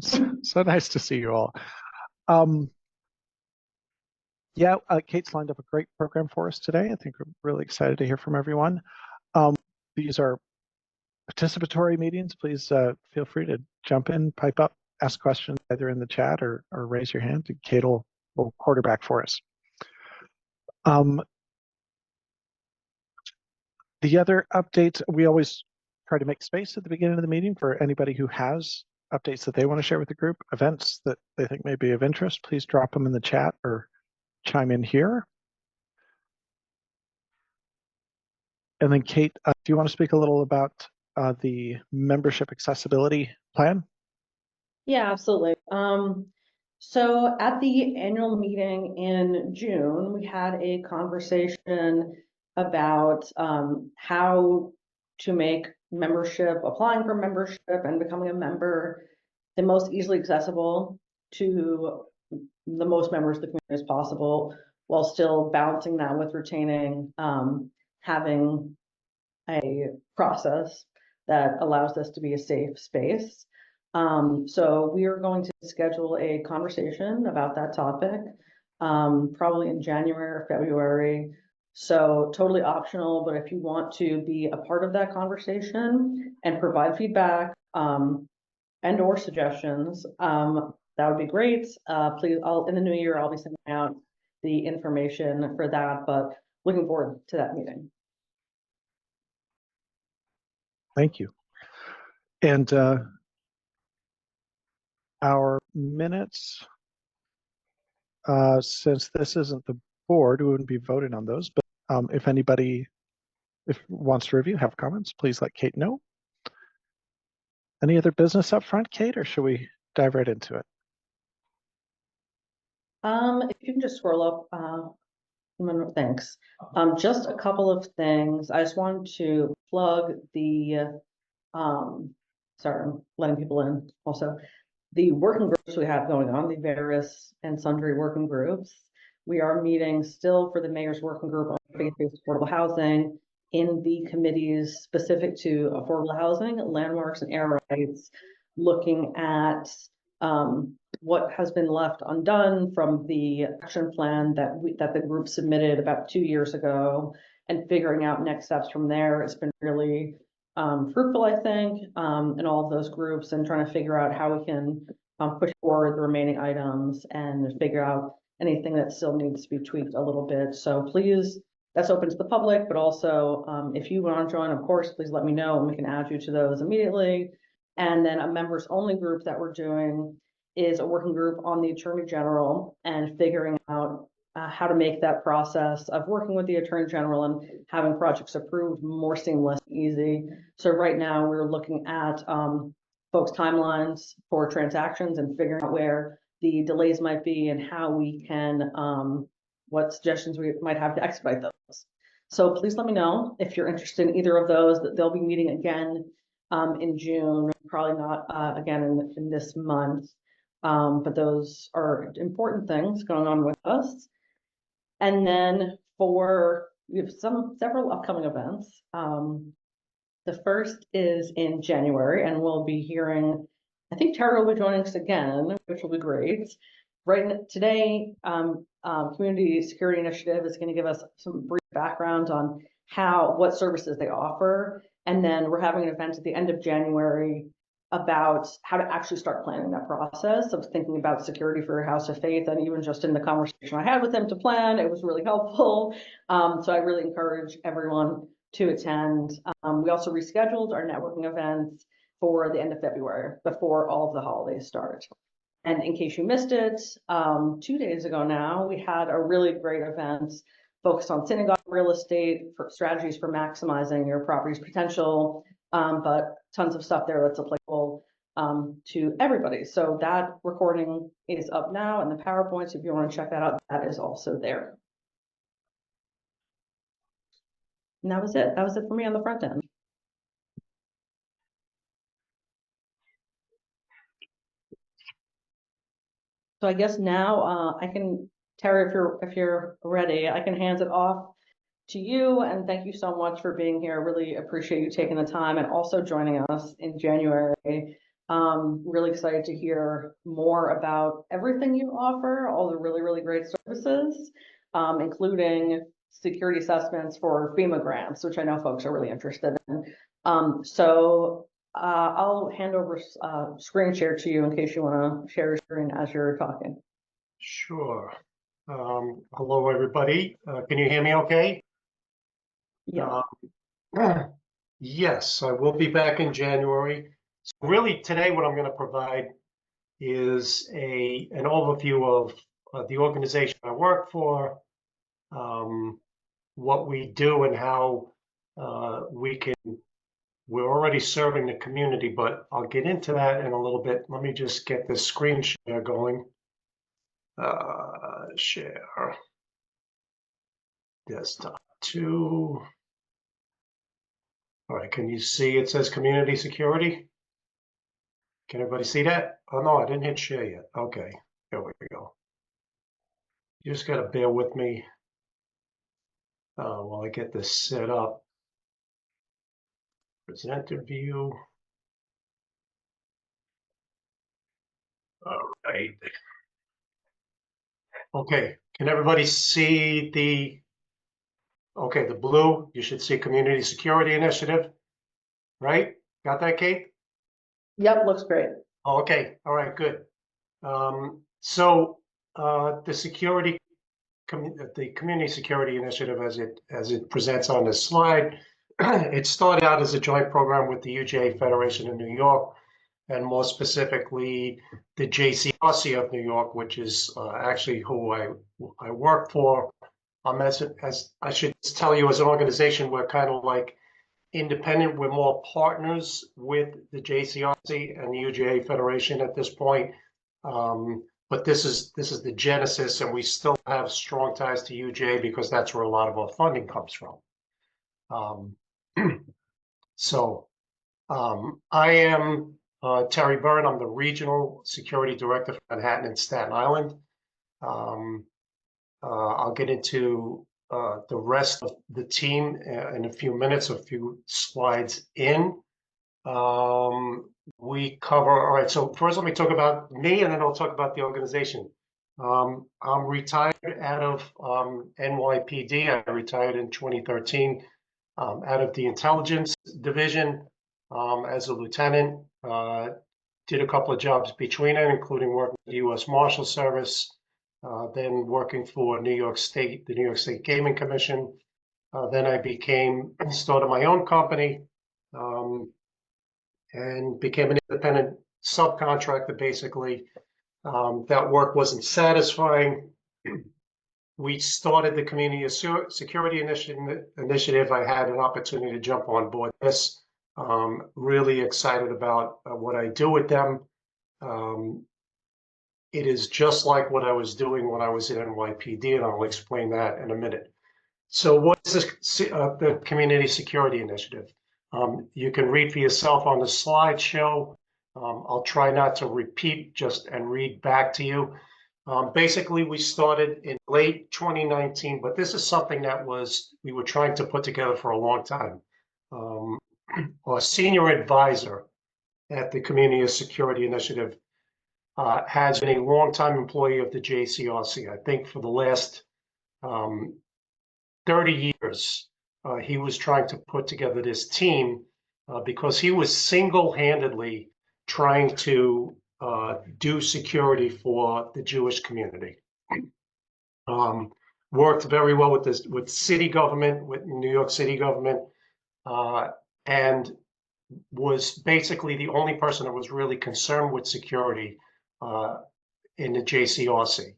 So nice to see you all. Um, yeah, Kate's lined up a great program for us today. I think we're really excited to hear from everyone. Um, these are participatory meetings. Please feel free to jump in, pipe up, ask questions either in the chat or raise your hand, and Kate will quarterback for us. The other updates, we always try to make space at the beginning of the meeting for anybody who has updates that they want to share with the group, events that they think may be of interest. Please drop them in the chat or chime in here. And then Kate, do you want to speak a little about the membership accessibility plan? Yeah, absolutely. So at the annual meeting in June, we had a conversation about how to make membership, applying for membership and becoming a member the most easily accessible to the most members of the community as possible, while still balancing that with retaining having a process that allows this to be a safe space. So we are going to schedule a conversation about that topic, probably in January or February. So totally optional, but if you want to be a part of that conversation and provide feedback and or suggestions, that would be great. Please, in the new year, I'll be sending out the information for that, but looking forward to that meeting. Thank you. And our minutes, since this isn't the board, we wouldn't be voting on those, but if anybody wants to review, have comments, please let Kate know. Any other business up front, Kate, or should we dive right into it? If you can just scroll up, thanks. Just a couple of things. I just wanted to plug the, sorry, I'm letting people in also. The working groups we have going on, the various and sundry working groups. We are meeting still for the mayor's working group on faith-based affordable housing in the committees specific to affordable housing, landmarks, and air rights, looking at what has been left undone from the action plan that the group submitted about 2 years ago, and figuring out next steps from there. It's been really fruitful, I think, in all of those groups, and trying to figure out how we can push forward the remaining items and figure out anything that still needs to be tweaked a little bit. So please, that's open to the public, but also if you want to join, of course, please let me know and we can add you to those immediately. And then a members only group that we're doing is a working group on the Attorney General and figuring out how to make that process of working with the Attorney General and having projects approved more seamless, easy. So right now we're looking at folks' timelines for transactions and figuring out where the delays might be and how we can, what suggestions we might have to expedite those. So please let me know if you're interested in either of those. That they'll be meeting again in June, probably not again in this month. But those are important things going on with us. And then we have several upcoming events. The first is in January, and we'll be hearing, I think Tara will be joining us again, which will be great. Right today, Community Security Initiative is going to give us some brief background on what services they offer. And then we're having an event at the end of January about how to actually start planning that process of thinking about security for your house of faith. And even just in the conversation I had with them to plan, it was really helpful. So I really encourage everyone to attend. We also rescheduled our networking events for the end of February before all of the holidays start. And in case you missed it, 2 days ago now, we had a really great event focused on synagogue real estate, for strategies for maximizing your property's potential, but tons of stuff there that's applicable to everybody. So that recording is up now, and the PowerPoints, if you want to check that out, that is also there. And that was it. That was it for me on the front end. So I guess now I can, Tara, if you're ready, I can hand it off to you. And thank you so much for being here. I really appreciate you taking the time and also joining us in January Really excited to hear more about everything you offer, all the really, really great services, including security assessments for FEMA grants, which I know folks are really interested in. I'll hand over screen share to you in case you want to share your screen as you're talking. Sure. Hello, everybody. Can you hear me okay? Yeah. Yes, I will be back in January. So really, today what I'm going to provide is an overview of the organization I work for, what we do and how we're already serving the community, but I'll get into that in a little bit. Let me just get this screen share going. Share. Desktop 2. All right, can you see it says community security? Can everybody see that? Oh no, I didn't hit share yet. Okay, there we go. You just gotta bear with me while I get this set up. Presenter view. All right. Okay, can everybody see the blue? You should see Community Security Initiative, right? Got that, Kate? Yep, looks great. Okay, all right, good. The Community Security Initiative, as it presents on this slide, it started out as a joint program with the UJA Federation in New York, and more specifically, the JCRC of New York, which is actually who I work for. As I should tell you, as an organization, we're kind of like independent. We're more partners with the JCRC and the UJA Federation at this point. But this is the genesis, and we still have strong ties to UJA because that's where a lot of our funding comes from. I am Terry Byrne. I'm the Regional Security Director for Manhattan and Staten Island. I'll get into the rest of the team in a few minutes, a few slides in. We cover, all right, so first let me talk about me and then I'll talk about the organization. I'm retired out of NYPD. I retired in 2013 out of the intelligence division as a lieutenant. Did a couple of jobs between it, including working with the U.S. Marshal Service, then working for New York State, the New York State Gaming Commission. Then I started my own company, and became an independent subcontractor, basically. That work wasn't satisfying. We started the Community Security Initiative. I had an opportunity to jump on board this. Really excited about what I do with them. It is just like what I was doing when I was at NYPD, and I'll explain that in a minute. So what is this, the Community Security Initiative? You can read for yourself on the slideshow. I'll try not to repeat and read back to you. Basically, we started in late 2019, but this is something that we were trying to put together for a long time. Our senior advisor at the Community Security Initiative has been a longtime employee of the JCRC. I think for the last 30 years, he was trying to put together this team because he was single-handedly trying to do security for the Jewish community. Worked very well with city government, with New York City government, and was basically the only person that was really concerned with security in the JCRC.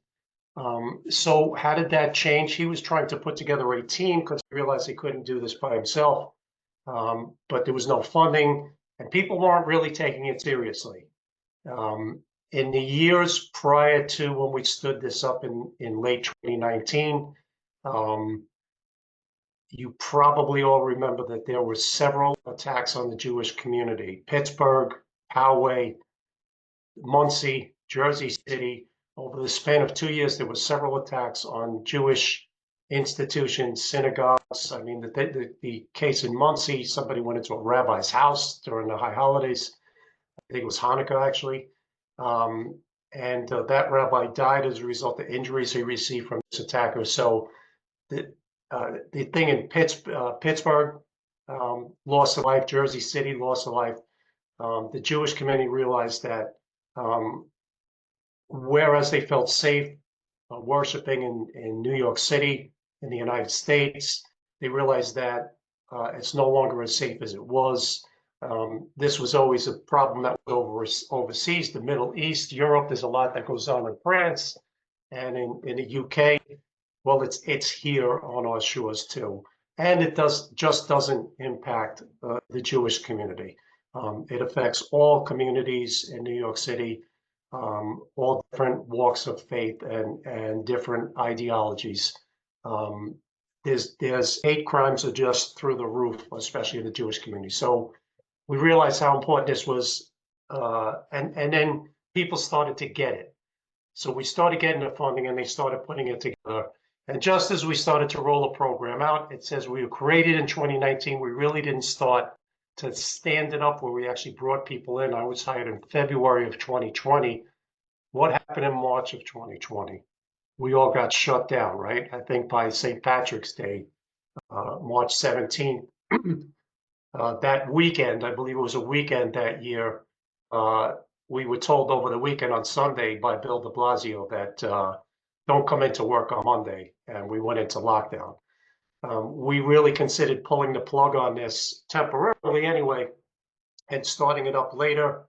So how did that change? He was trying to put together a team because he realized he couldn't do this by himself, but there was no funding and people weren't really taking it seriously. In the years prior to when we stood this up in late 2019, you probably all remember that there were several attacks on the Jewish community. Pittsburgh, Poway, Muncie, Jersey City. Over the span of 2 years, there were several attacks on Jewish institutions, synagogues. I mean, the case in Muncie, somebody went into a rabbi's house during the high holidays. think it was Hanukkah actually. And that rabbi died as a result of injuries he received from this attacker. So the thing in Pittsburgh lost a life, Jersey City lost a life. The Jewish community realized that whereas they felt safe worshiping in New York City, in the United States, they realized that it's no longer as safe as it was. This was always a problem that was overseas, the Middle East, Europe. There's a lot that goes on in France and in the UK. Well, it's here on our shores too, and it just doesn't impact the Jewish community. It affects all communities in New York City, all different walks of faith and different ideologies. There's hate crimes are just through the roof, especially in the Jewish community. So we realized how important this was, and then people started to get it. So we started getting the funding, and they started putting it together. And just as we started to roll the program out, it says we were created in 2019. We really didn't start to stand it up where we actually brought people in. I was hired in February of 2020. What happened in March of 2020? We all got shut down, right? I think by St. Patrick's Day, March 17th. That weekend, I believe it was a weekend that year, we were told over the weekend on Sunday by Bill de Blasio that don't come into work on Monday, and we went into lockdown. We really considered pulling the plug on this temporarily anyway and starting it up later.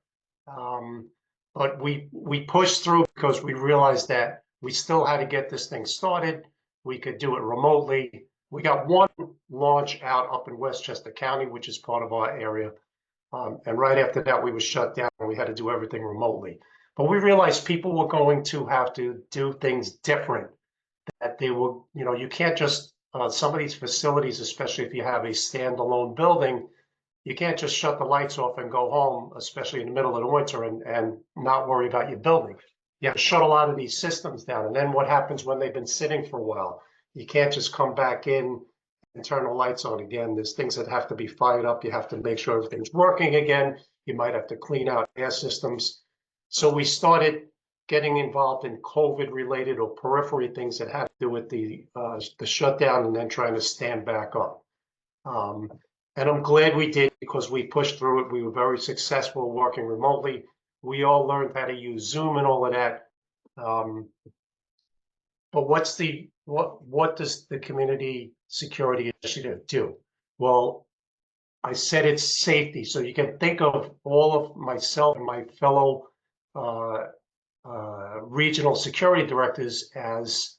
But we pushed through because we realized that we still had to get this thing started. We could do it remotely. We got one launch out up in Westchester County, which is part of our area. And right after that, we were shut down and we had to do everything remotely. But we realized people were going to have to do things different, that they were, you can't just, some of these facilities, especially if you have a standalone building, you can't just shut the lights off and go home, especially in the middle of the winter, and not worry about your building. You have to shut a lot of these systems down. And then what happens when they've been sitting for a while? You can't just come back in and turn the lights on again. There's things that have to be fired up. You have to make sure everything's working again. You might have to clean out air systems. So we started getting involved in COVID-related or periphery things that had to do with the shutdown and then trying to stand back up. And I'm glad we did, because we pushed through it. We were very successful working remotely. We all learned how to use Zoom and all of that. But what does the Community Security Initiative do? Well, I said it's safety. So you can think of all of myself and my fellow regional security directors as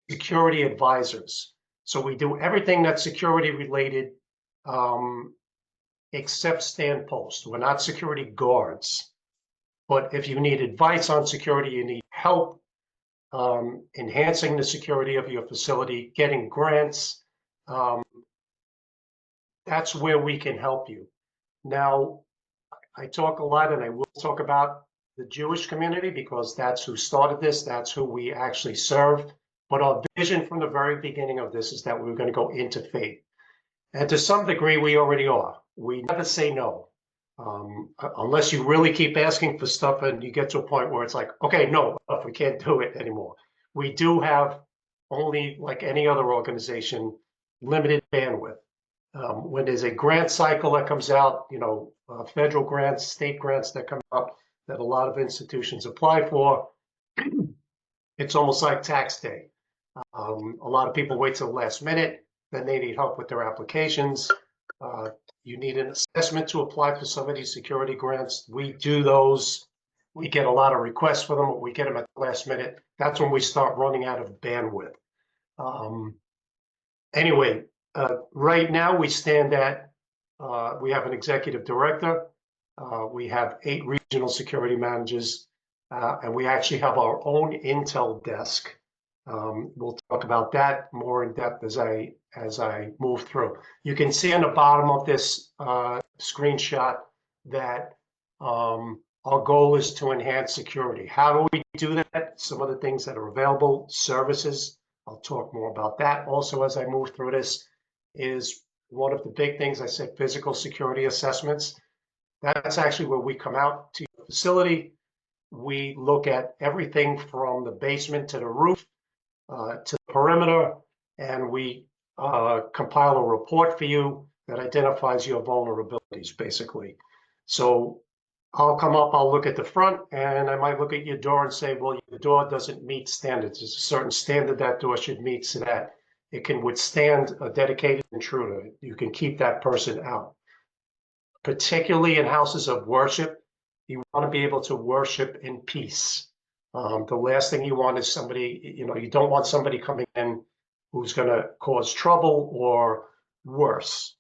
security advisors. So we do everything that's security related, except stand post. We're not security guards. But if you need advice on security, you need help enhancing the security of your facility, getting grants, that's where we can help you. Now, I talk a lot, and I will talk about the Jewish community because that's who started this, that's who we actually serve. But our vision from the very beginning of this is that we were going to go into faith. And to some degree, we already are. We never say no. Unless you really keep asking for stuff and you get to a point where it's like, okay, no, we can't do it anymore. We do have, only like any other organization, limited bandwidth. When there's a grant cycle that comes out, federal grants, state grants that come out that a lot of institutions apply for, it's almost like tax day. A lot of people wait till the last minute, then they need help with their applications. You need an assessment to apply for some of these security grants. We do those. We get a lot of requests for them, but we get them at the last minute. That's when we start running out of bandwidth. Anyway, right now we stand at, we have an executive director. We have 8 regional security managers, and we actually have our own intel desk. We'll talk about that more in depth as I move through. You can see on the bottom of this screenshot that our goal is to enhance security. How do we do that? Some of the things that are available, services, I'll talk more about that. Also, as I move through this, is one of the big things I said, physical security assessments. That's actually where we come out to facility. We look at everything from the basement to the roof, to the perimeter, and we compile a report for you that identifies your vulnerabilities, basically. So I'll come up, I'll look at the front, and I might look at your door and say, well, the door doesn't meet standards. There's a certain standard that door should meet so that it can withstand a dedicated intruder. You can keep that person out. Particularly in houses of worship, you want to be able to worship in peace. The last thing you want is somebody, you don't want somebody coming in who's going to cause trouble or worse.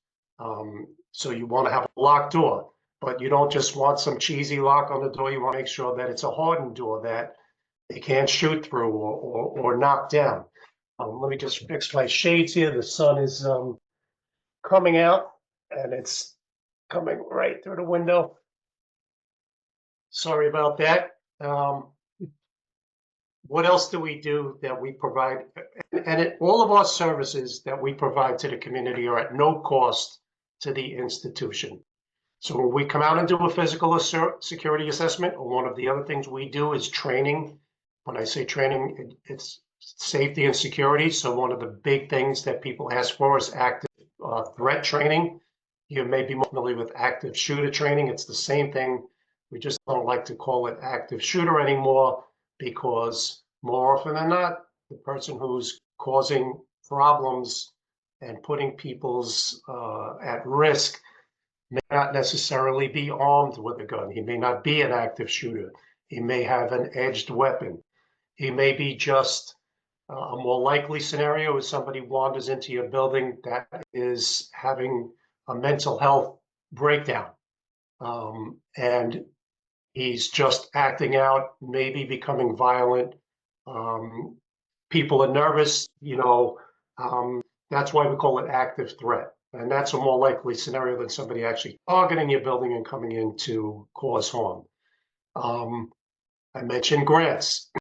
So you want to have a locked door, but you don't just want some cheesy lock on the door. You want to make sure that it's a hardened door that they can't shoot through or knock down. Let me just fix my shades here. The sun is coming out, and it's coming right through the window. Sorry about that. What else do we do that we provide? And all of our services that we provide to the community are at no cost to the institution. So when we come out and do a physical security assessment, one of the other things we do is training. When I say training, it's safety and security. So one of the big things that people ask for is active threat training. You may be more familiar with active shooter training. It's the same thing. We just don't like to call it active shooter anymore, because more often than not, the person who's causing problems and putting people's at risk may not necessarily be armed with a gun. He may not be an active shooter. He may have an edged weapon. He may be just a more likely scenario is somebody wanders into your building that is having a mental health breakdown. And he's just acting out, maybe becoming violent. People are nervous, that's why we call it active threat. And that's a more likely scenario than somebody actually targeting your building and coming in to cause harm. I mentioned grants.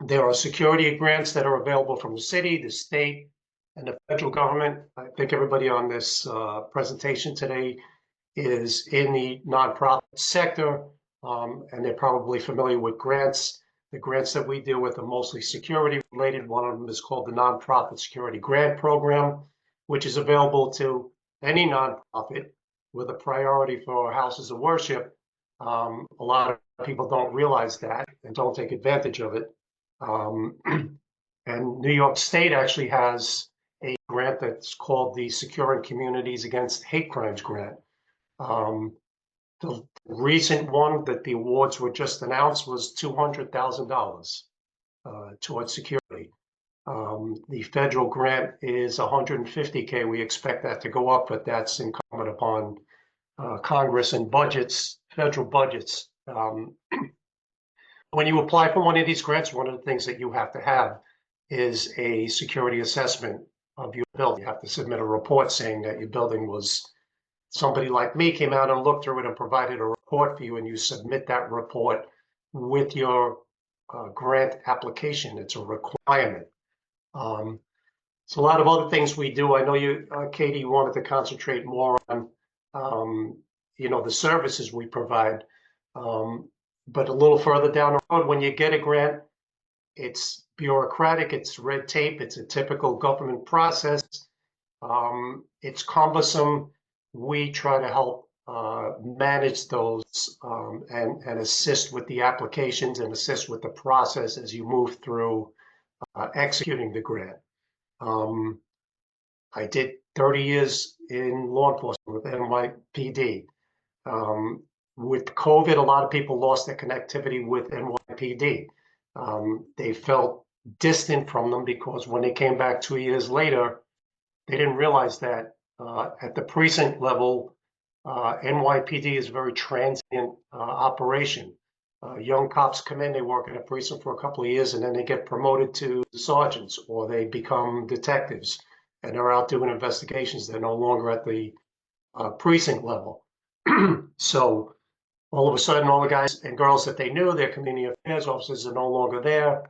There are security grants that are available from the city, the state, and the federal government. I think everybody on this presentation today is in the nonprofit sector, and they're probably familiar with grants. The grants that we deal with are mostly security related. One of them is called the Nonprofit Security Grant Program, which is available to any nonprofit with a priority for houses of worship. A lot of people don't realize that and don't take advantage of it. And New York State actually has a grant that's called the Securing Communities Against Hate Crimes Grant. The recent one that the awards were just announced was $200,000 towards security. The federal grant is $150K. We expect that to go up, but that's incumbent upon Congress and budgets, federal budgets. When you apply for one of these grants, one of the things that you have to have is a security assessment of your building. You have to submit a report saying that your building was, somebody like me came out and looked through it and provided a report for you, and you submit that report with your grant application. It's a requirement. So a lot of other things we do. I know you, Katie, you wanted to concentrate more on, the services we provide. But a little further down the road, when you get a grant, it's bureaucratic, it's red tape, it's a typical government process. It's cumbersome. We try to help manage those and assist with the applications and assist with the process as you move through executing the grant. I did 30 years in law enforcement with NYPD. With COVID, a lot of people lost their connectivity with NYPD. They felt distant from them because when they came back 2 years later, they didn't realize that at the precinct level, NYPD is a very transient operation. Young cops come in, they work in a precinct for a couple of years, and then they get promoted to sergeants or they become detectives, and they're out doing investigations. They're no longer at the precinct level. So all of a sudden, all the guys and girls that they knew, their community affairs officers, are no longer there,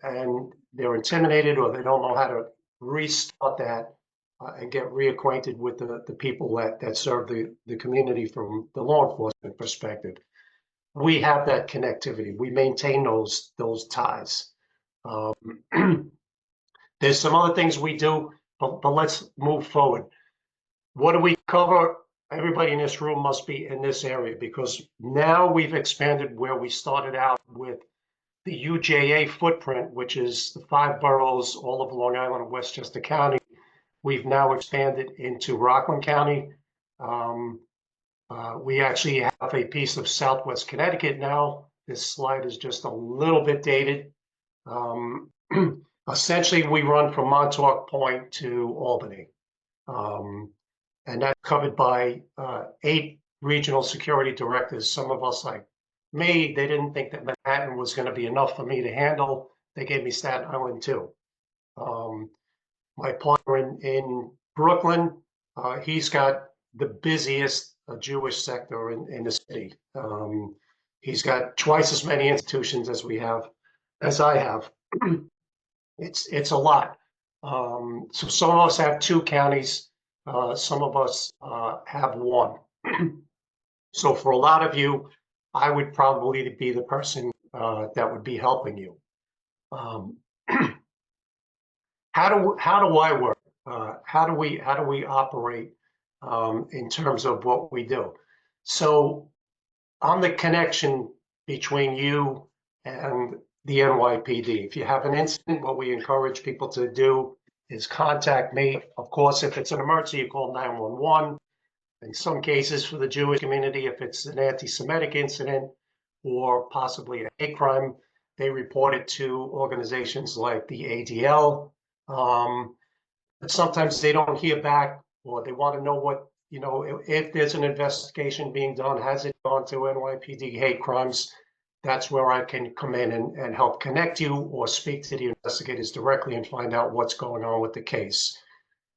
and they're intimidated or they don't know how to restart that and get reacquainted with the people that serve the community from the law enforcement perspective. We have that connectivity. We maintain those ties. There's some other things we do, but let's move forward. What do we cover? Everybody in this room must be in this area, because now we've expanded where we started out with the UJA footprint, which is the 5 boroughs, all of Long Island and Westchester County. We've now expanded into Rockland County. We actually have a piece of Southwest Connecticut now. This slide is just a little bit dated. Essentially, we run from Montauk Point to Albany. And that's covered by 8 regional security directors. Some of us, like me, they didn't think that Manhattan was going to be enough for me to handle. They gave me Staten Island too. My partner in Brooklyn, he's got the busiest Jewish sector in the city. He's got twice as many institutions as I have. It's a lot. So some of us have 2 counties. Some of us have 1. So for a lot of you, I would probably be the person that would be helping you. How do I work? How do we operate in terms of what we do? So I'm the connection between you and the NYPD. If you have an incident, what we encourage people to do is contact me. Of course, if it's an emergency, you call 911. In some cases, for the Jewish community, if it's an anti-Semitic incident or possibly a hate crime, they report it to organizations like the ADL. But sometimes they don't hear back, or they want to know what, if there's an investigation being done, has it gone to NYPD hate crimes? That's where I can come in and help connect you or speak to the investigators directly and find out what's going on with the case.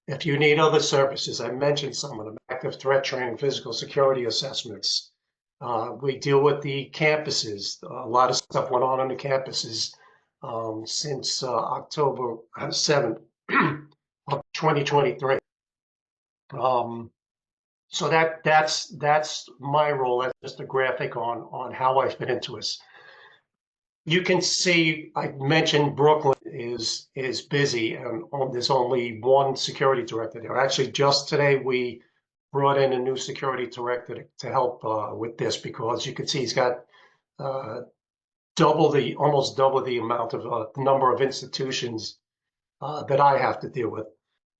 If you need other services, I mentioned some of them: active threat training, physical security assessments. We deal with the campuses. A lot of stuff went on the campuses since October 7th of 2023. So that's my role. That's just a graphic on how I fit into this. You can see I mentioned Brooklyn is busy, and there's only 1 security director there. Actually, just today we brought in a new security director to help with this, because you can see he's got almost double the amount of number of institutions that I have to deal with,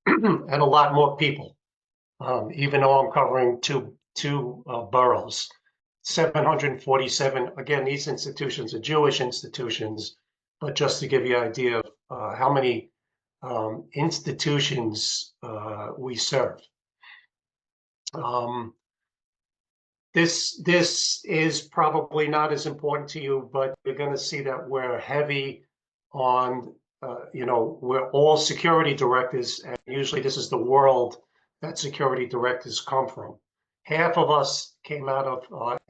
and a lot more people. Even though I'm covering two boroughs, 747. Again, these institutions are Jewish institutions, but just to give you an idea of how many institutions we serve. This is probably not as important to you, but you're going to see that we're heavy on, we're all security directors, and usually this is the world that security directors come from. Half of us came out of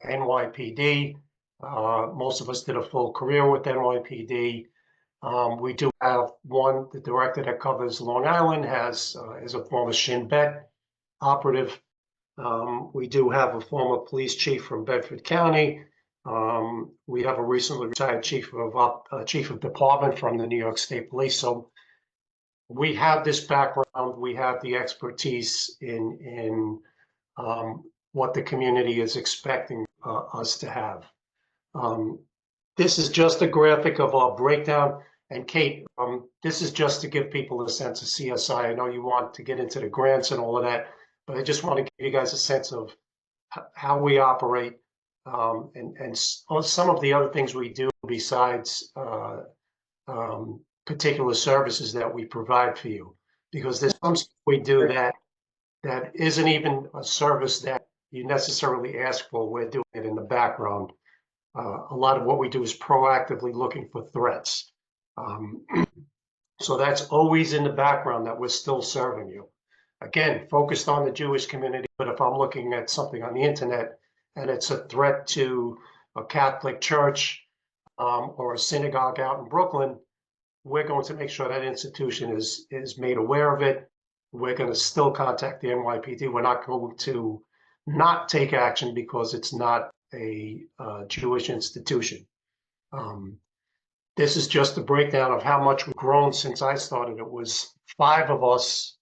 NYPD. Most of us did a full career with NYPD. We do have the director that covers Long Island is a former Shin Bet operative. We do have a former police chief from Bedford County. We have a recently retired chief of department from the New York State Police. So we have this background. We have the expertise in what the community is expecting us to have. This is just a graphic of our breakdown. And Kate, this is just to give people a sense of CSI. I know you want to get into the grants and all of that, but I just want to give you guys a sense of how we operate and some of the other things we do besides particular services that we provide for you. Because there's some stuff we do that isn't even a service that you necessarily ask for. We're doing it in the background. A lot of what we do is proactively looking for threats. So that's always in the background, that we're still serving you. Again, focused on the Jewish community, but if I'm looking at something on the internet and it's a threat to a Catholic church or a synagogue out in Brooklyn, we're going to make sure that institution is made aware of it. we're going to still contact the NYPD. We're not going to not take action because it's not a Jewish institution. This is just a breakdown of how much we've grown since I started. It was 5 of us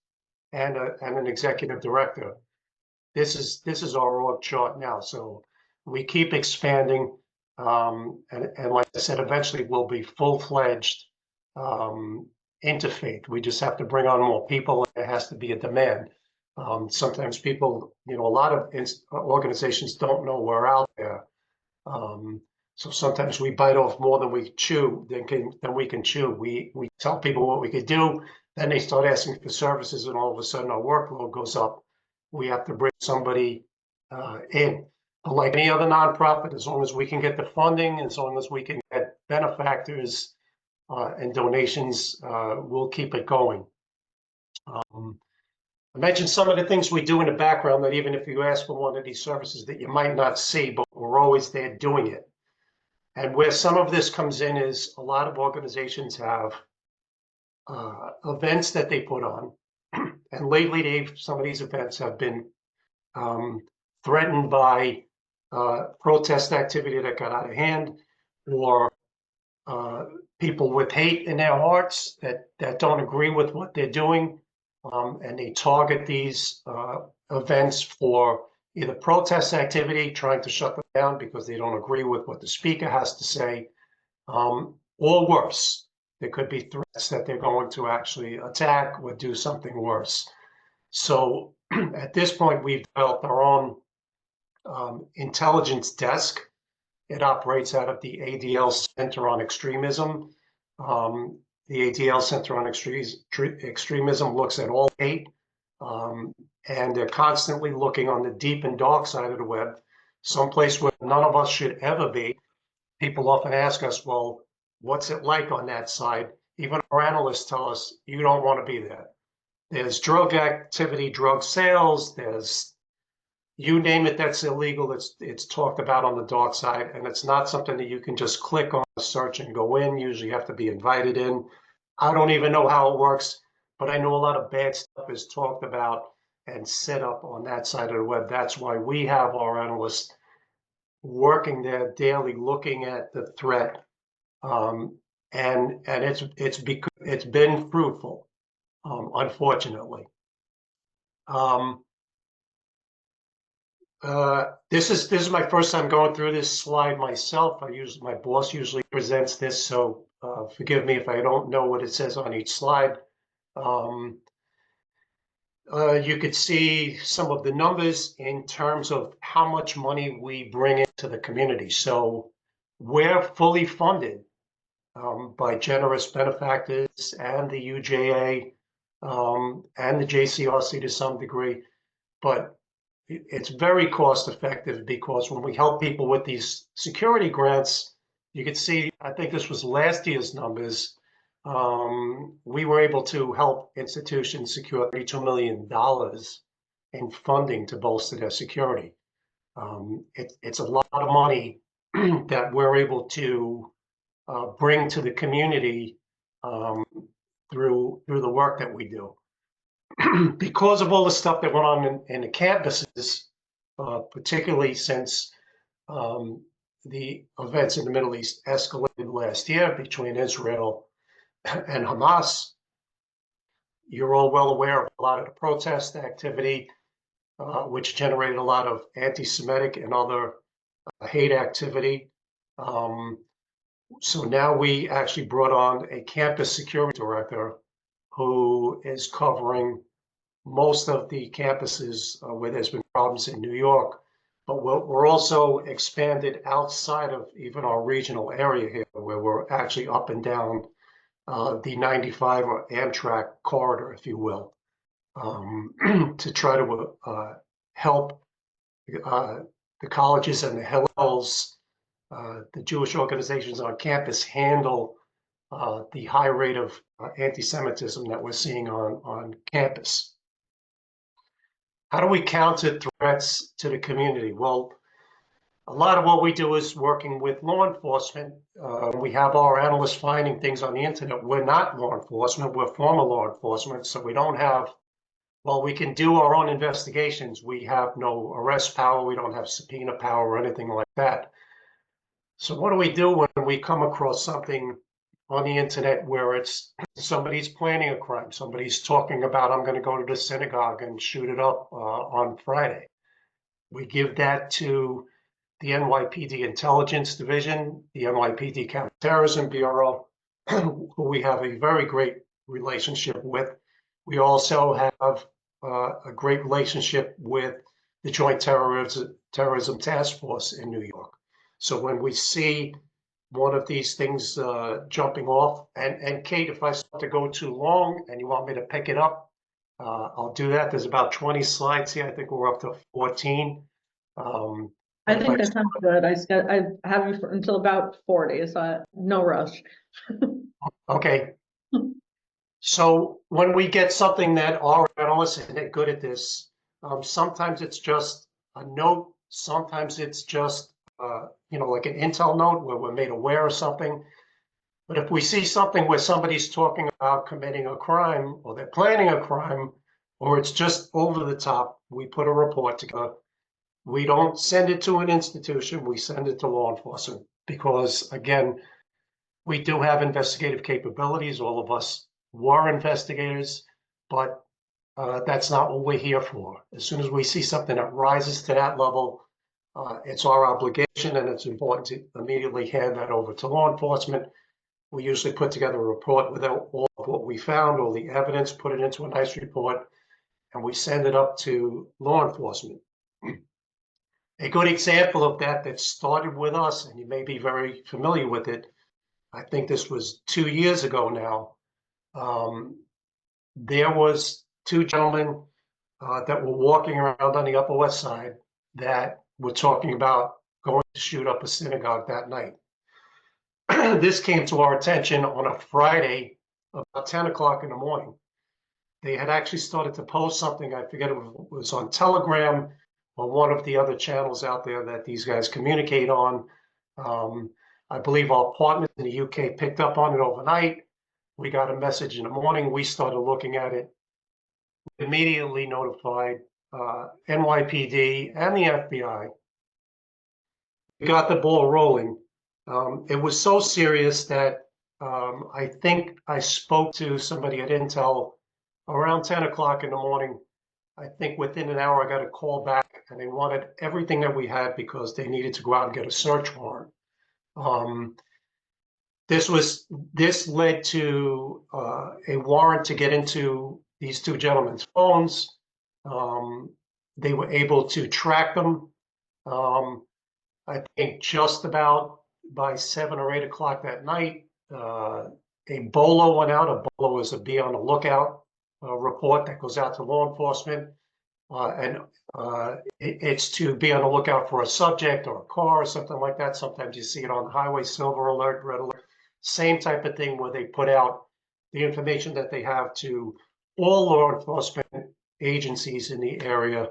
and an executive director. This is our org chart now. So we keep expanding, and like I said, eventually we'll be full-fledged interfaith. We just have to bring on more people. There has to be a demand. Sometimes people, a lot of organizations don't know we're out there. So sometimes we bite off more than we chew, than we can chew. We tell people what we could do, then they start asking for services, and all of a sudden our workload goes up. We have to bring somebody in. But like any other nonprofit, as long as we can get the funding, as long as we can get benefactors and donations, we'll keep it going. I mentioned some of the things we do in the background that even if you ask for one of these services that you might not see, but we're always there doing it. And where some of this comes in is a lot of organizations have events that they put on. And lately, some of these events have been threatened by protest activity that got out of hand, or people with hate in their hearts that don't agree with what they're doing. And they target these events for either protest activity, trying to shut them down because they don't agree with what the speaker has to say, or worse. There could be threats that they're going to actually attack or do something worse. So at this point, we've developed our own intelligence desk. It operates out of the ADL Center on Extremism. The ADL Center on Extremism looks at all hate, and they're constantly looking on the deep and dark side of the web, someplace where none of us should ever be. People often ask us, well, what's it like on that side? Even our analysts tell us, you don't want to be there. There's drug activity, drug sales, there's, you name it, that's illegal. It's talked about on the dark side, and it's not something that you can just click on a search and go in. Usually you have to be invited in. I don't even know how it works, but I know a lot of bad stuff is talked about and set up on that side of the web. That's why we have our analysts working there daily, looking at the threat, and it's been fruitful, unfortunately. This is my first time going through this slide myself. My boss usually presents this, so forgive me if I don't know what it says on each slide. You could see some of the numbers in terms of how much money we bring into the community. So we're fully funded by generous benefactors and the UJA and the JCRC to some degree, but it's very cost effective because when we help people with these security grants, you can see, I think this was last year's numbers, we were able to help institutions secure $32 million in funding to bolster their security. It's a lot of money that we're able to bring to the community through the work that we do. Because of all the stuff that went on in the campuses, particularly since the events in the Middle East escalated last year between Israel and Hamas, you're all well aware of a lot of the protest activity, which generated a lot of anti-Semitic and other hate activity. So now we actually brought on a campus security director who is covering most of the campuses where there's been problems in New York, but we're also expanded outside of even our regional area here, where we're actually up and down the 95 or Amtrak corridor, if you will, to try to help the colleges and the Hillels, the Jewish organizations on campus, handle the high rate of anti-Semitism that we're seeing on campus. How do we counter threats to the community? Well, a lot of what we do is working with law enforcement. We have our analysts finding things on the internet. We're not law enforcement, we're former law enforcement, so we don't have While we can do our own investigations, we have no arrest power, we don't have subpoena power or anything like that. So what do we do when we come across something on the internet where it's somebody's planning a crime, somebody's talking about, I'm going to go to the synagogue and shoot it up on Friday? We give that to the NYPD Intelligence Division, the NYPD Counterterrorism Bureau, who we have a very great relationship with. We also have a great relationship with the Joint Terrorism Task Force in New York. So when we see one of these things jumping off, and Kate, if I start to go too long and you want me to pick it up, I'll do that. There's about 20 slides here. I think we're up to 14. I think that sounds good. I have you until about 40, so no rush. Okay. So when we get something that our analysts, and they're good at this, sometimes it's just a note, sometimes it's just, like an intel note where we're made aware of something. But if we see something where somebody's talking about committing a crime, or they're planning a crime, or it's just over the top, we put a report together. We don't send it to an institution, we send it to law enforcement, because again, we do have investigative capabilities. All of us were investigators, but that's not what we're here for. As soon as we see something that rises to that level, it's our obligation, and it's important to immediately hand that over to law enforcement. We usually put together a report with all of what we found, all the evidence, put it into a nice report, and we send it up to law enforcement. A good example of that started with us, and you may be very familiar with it, I think this was 2 years ago now. There was two gentlemen that were walking around on the Upper West Side that were talking about going to shoot up a synagogue that night. This came to our attention on a Friday about 10 o'clock in the morning. They had actually started to post something, I forget if it was on Telegram or one of the other channels out there that these guys communicate on. I believe our partners in the UK picked up on it overnight. We got a message in the morning. We started looking at it. We immediately notified NYPD and the FBI. We got the ball rolling. It was so serious that I think I spoke to somebody at Intel around 10 o'clock in the morning. I think within an hour I got a call back, and they wanted everything that we had because they needed to go out and get a search warrant. This led to a warrant to get into these two gentlemen's phones. They were able to track them. I think just about by 7 or 8 o'clock that night, a BOLO went out. A BOLO is a be on the lookout report that goes out to law enforcement. It's to be on the lookout for a subject or a car or something like that. Sometimes you see it on the highway, silver alert, red alert. Same type of thing where they put out the information that they have to all law enforcement agencies in the area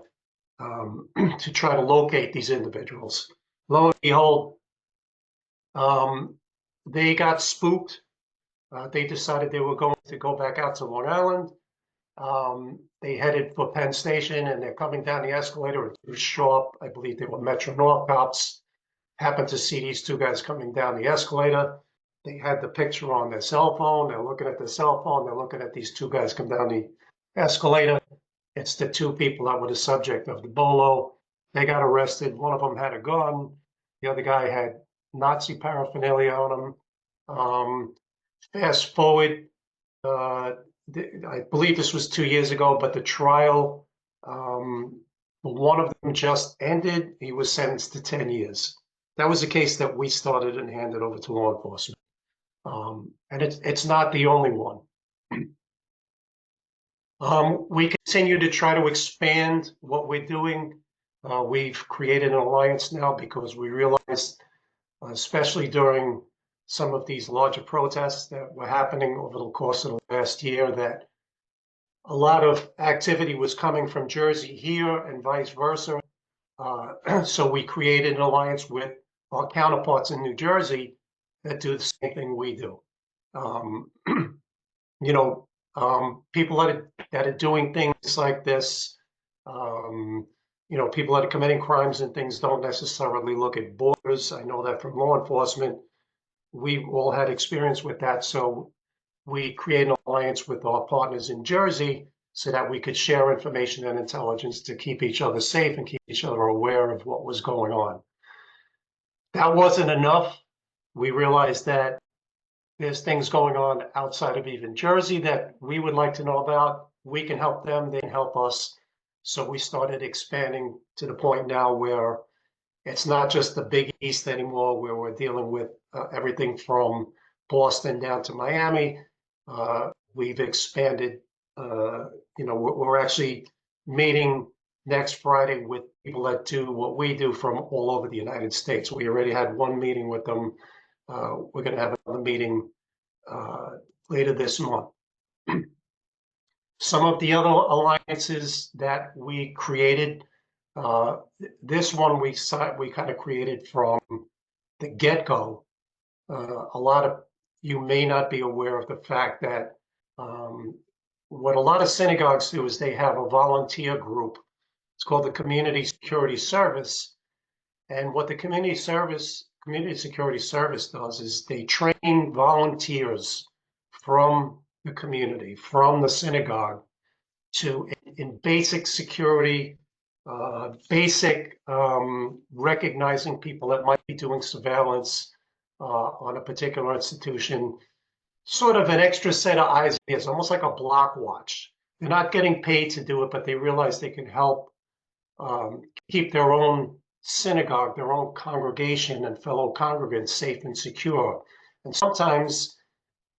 to try to locate these individuals. Lo and behold, they got spooked. They decided they were going to go back out to Long Island. They headed for Penn Station, and they're coming down the escalator. It was sharp. I believe they were Metro North cops. Happened to see these two guys coming down the escalator. They had the picture on their cell phone. They're looking at their cell phone. They're looking at these two guys come down the escalator. It's the two people that were the subject of the BOLO. They got arrested. One of them had a gun. The other guy had Nazi paraphernalia on him. Fast forward, I believe this was 2 years ago, but the trial, one of them just ended. He was sentenced to 10 years. That was a case that we started and handed over to law enforcement. And it's not the only one. We continue to try to expand what we're doing. We've created an alliance now because we realized, especially during some of these larger protests that were happening over the course of the last year, that a lot of activity was coming from Jersey here and vice versa. So we created an alliance with our counterparts in New Jersey that do the same thing we do. people that are doing things like this, people that are committing crimes and things don't necessarily look at borders. I know that from law enforcement. We've all had experience with that. So we create an alliance with our partners in Jersey so that we could share information and intelligence to keep each other safe and keep each other aware of what was going on. That wasn't enough. We realized that there's things going on outside of even Jersey that we would like to know about. We can help them, they can help us. So we started expanding to the point now where it's not just the Big East anymore, where we're dealing with everything from Boston down to Miami. We've expanded, we're actually meeting next Friday with people that do what we do from all over the United States. We already had one meeting with them. We're going to have another meeting later this month. Some of the other alliances that we created, this one we kind of created from the get-go. A lot of you may not be aware of the fact that what a lot of synagogues do is they have a volunteer group. It's called the Community Security Service. And what the Community Security Service does is they train volunteers from the community, from the synagogue, in basic security, basic recognizing people that might be doing surveillance on a particular institution, sort of an extra set of eyes. It's almost like a block watch. They're not getting paid to do it, but they realize they can help keep their own synagogue, their own congregation and fellow congregants safe and secure. And sometimes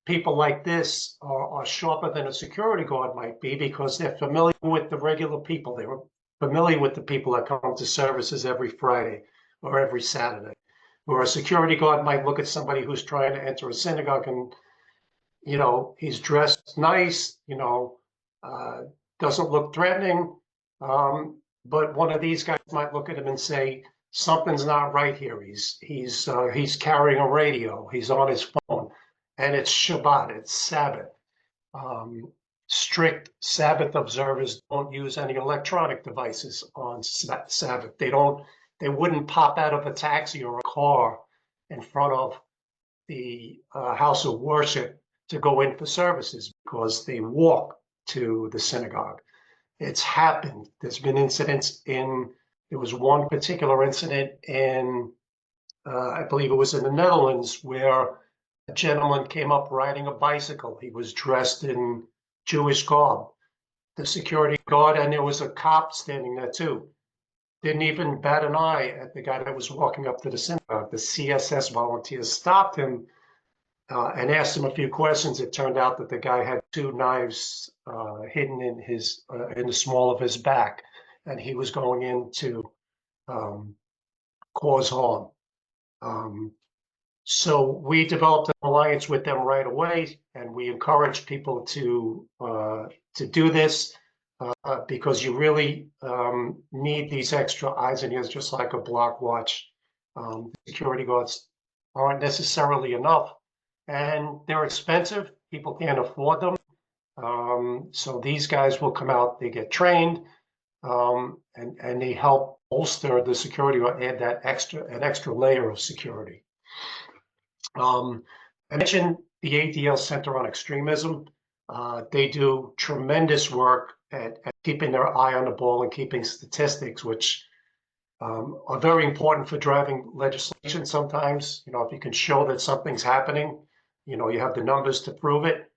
people like this are sharper than a security guard might be because they're familiar with the regular people. They're familiar with the people that come to services every Friday or every Saturday. Where a security guard might look at somebody who's trying to enter a synagogue and, he's dressed nice, doesn't look threatening. But one of these guys might look at him and say, something's not right here. He's carrying a radio. He's on his phone. And it's Shabbat, it's Sabbath. Strict Sabbath observers don't use any electronic devices on Sabbath. They wouldn't pop out of a taxi or a car in front of the house of worship to go in for services because they walk to the synagogue. It's happened. There's been incidents there was one particular incident in, I believe it was in the Netherlands, where a gentleman came up riding a bicycle. He was dressed in Jewish garb. The security guard, and there was a cop standing there too, didn't even bat an eye at the guy that was walking up to the synagogue. The CSS volunteers stopped him and asked him a few questions. It turned out that the guy had two knives hidden in the small of his back, and he was going in to cause harm. So we developed an alliance with them right away, and we encourage people to do this because you really need these extra eyes and ears, just like a block watch. Security guards aren't necessarily enough, and they're expensive. People can't afford them. So these guys will come out, they get trained, and they help bolster the security or add an extra layer of security. I mentioned the ADL Center on Extremism. They do tremendous work at keeping their eye on the ball and keeping statistics, which are very important for driving legislation sometimes. If you can show that something's happening, you have the numbers to prove it.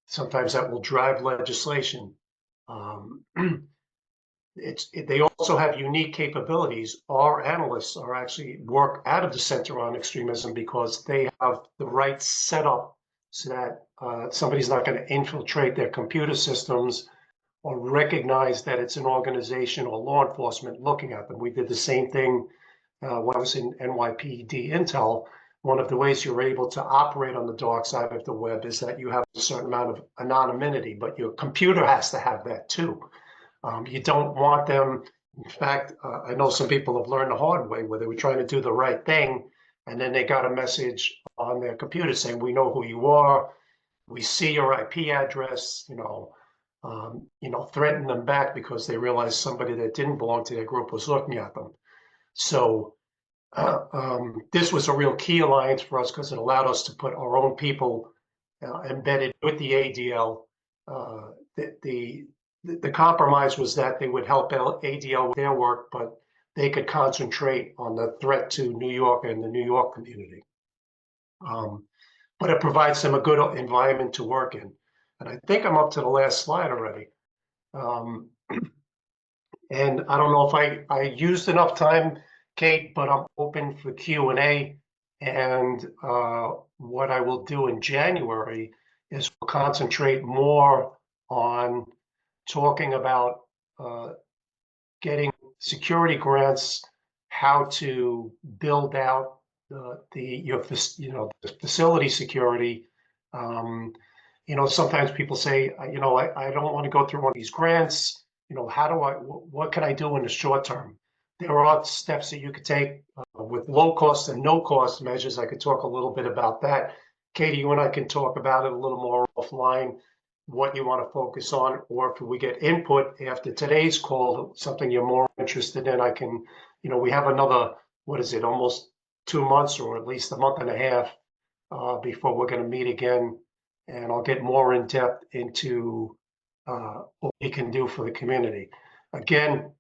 Sometimes that will drive legislation. They also have unique capabilities. Our analysts are actually work out of the Center on Extremism because they have the right setup so that somebody's not going to infiltrate their computer systems or recognize that it's an organization or law enforcement looking at them. We did the same thing when I was in NYPD Intel. One of the ways you're able to operate on the dark side of the web is that you have a certain amount of anonymity, but your computer has to have that too. You don't want them. In fact, I know some people have learned the hard way where they were trying to do the right thing, and then they got a message on their computer saying, "We know who you are. we see your IP address, threaten them back because they realized somebody that didn't belong to their group was looking at them. So this was a real key alliance for us because it allowed us to put our own people embedded with the ADL. The compromise was that they would help ADL with their work, but they could concentrate on the threat to New York and the New York community. But it provides them a good environment to work in. And I think I'm up to the last slide already. And I don't know if I used enough time, Kate, but I'm open for Q&A. And what I will do in January is we'll concentrate more on talking about getting security grants, how to build out the facility security. Sometimes people say, I don't want to go through one of these grants. What can I do in the short term? There are steps that you could take with low cost and no cost measures. I could talk a little bit about that. Katie, you and I can talk about it a little more offline, what you want to focus on, or if we get input after today's call, something you're more interested in, I can, we have another, almost 2 months or at least a month and a half before we're going to meet again. And I'll get more in depth into what we can do for the community. Again,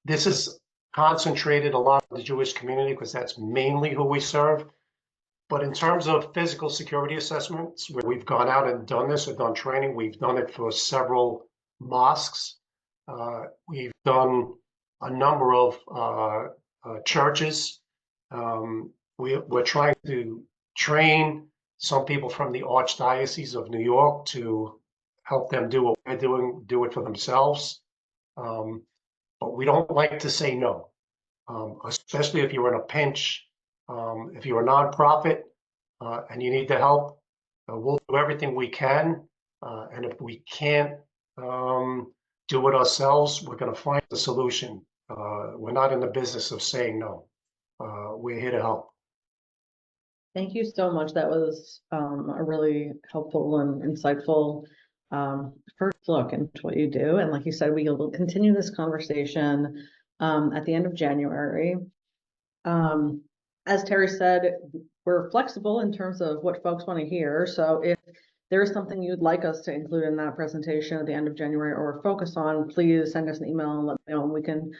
this is concentrated a lot of the Jewish community because that's mainly who we serve. But in terms of physical security assessments, where we've gone out and done this or done training, we've done it for several mosques. We've done a number of churches. We're trying to train some people from the Archdiocese of New York to help them do what we're doing, do it for themselves. But we don't like to say no, especially if you're in a pinch. If you're a nonprofit and you need the help, we'll do everything we can. And if we can't do it ourselves, we're going to find a solution. We're not in the business of saying no. We're here to help. Thank you so much. That was a really helpful and insightful first look into what you do. And like you said, we will continue this conversation at the end of January. As Terry said, we're flexible in terms of what folks want to hear. So if there's something you'd like us to include in that presentation at the end of January or focus on, please send us an email and let me know, and we can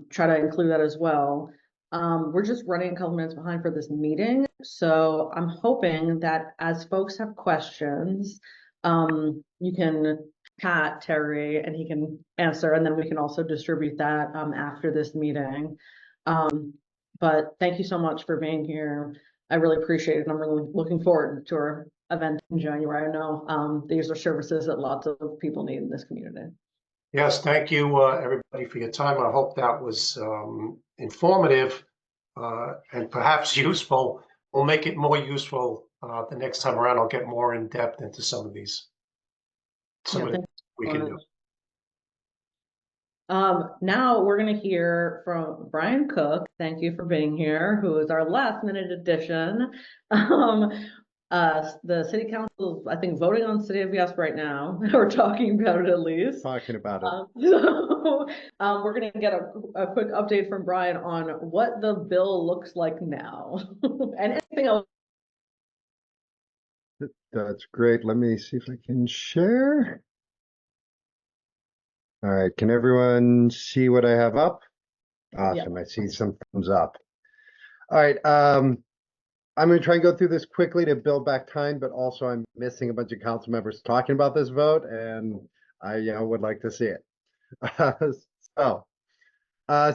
try to include that as well. We're just running a couple minutes behind for this meeting. So I'm hoping that as folks have questions, you can chat Terry and he can answer, and then we can also distribute that after this meeting. But thank you so much for being here. I really appreciate it. And I'm really looking forward to our event in January. I know these are services that lots of people need in this community. Yes, thank you, everybody, for your time. I hope that was informative and perhaps useful. We'll make it more useful the next time around. I'll get more in depth into some of these. We can do. Now we're going to hear from Brian Cook. Thank you for being here, who is our last minute addition. The city council is, I think, voting on City of Yes right now, or talking about it at least. Talking about it. So we're going to get a quick update from Brian on what the bill looks like now and anything else. That's great. Let me see if I can share. All right, can everyone see what I have up? Awesome, I see some thumbs up. All right, I'm going to try and go through this quickly to build back time, but also I'm missing a bunch of council members talking about this vote, and I would like to see it.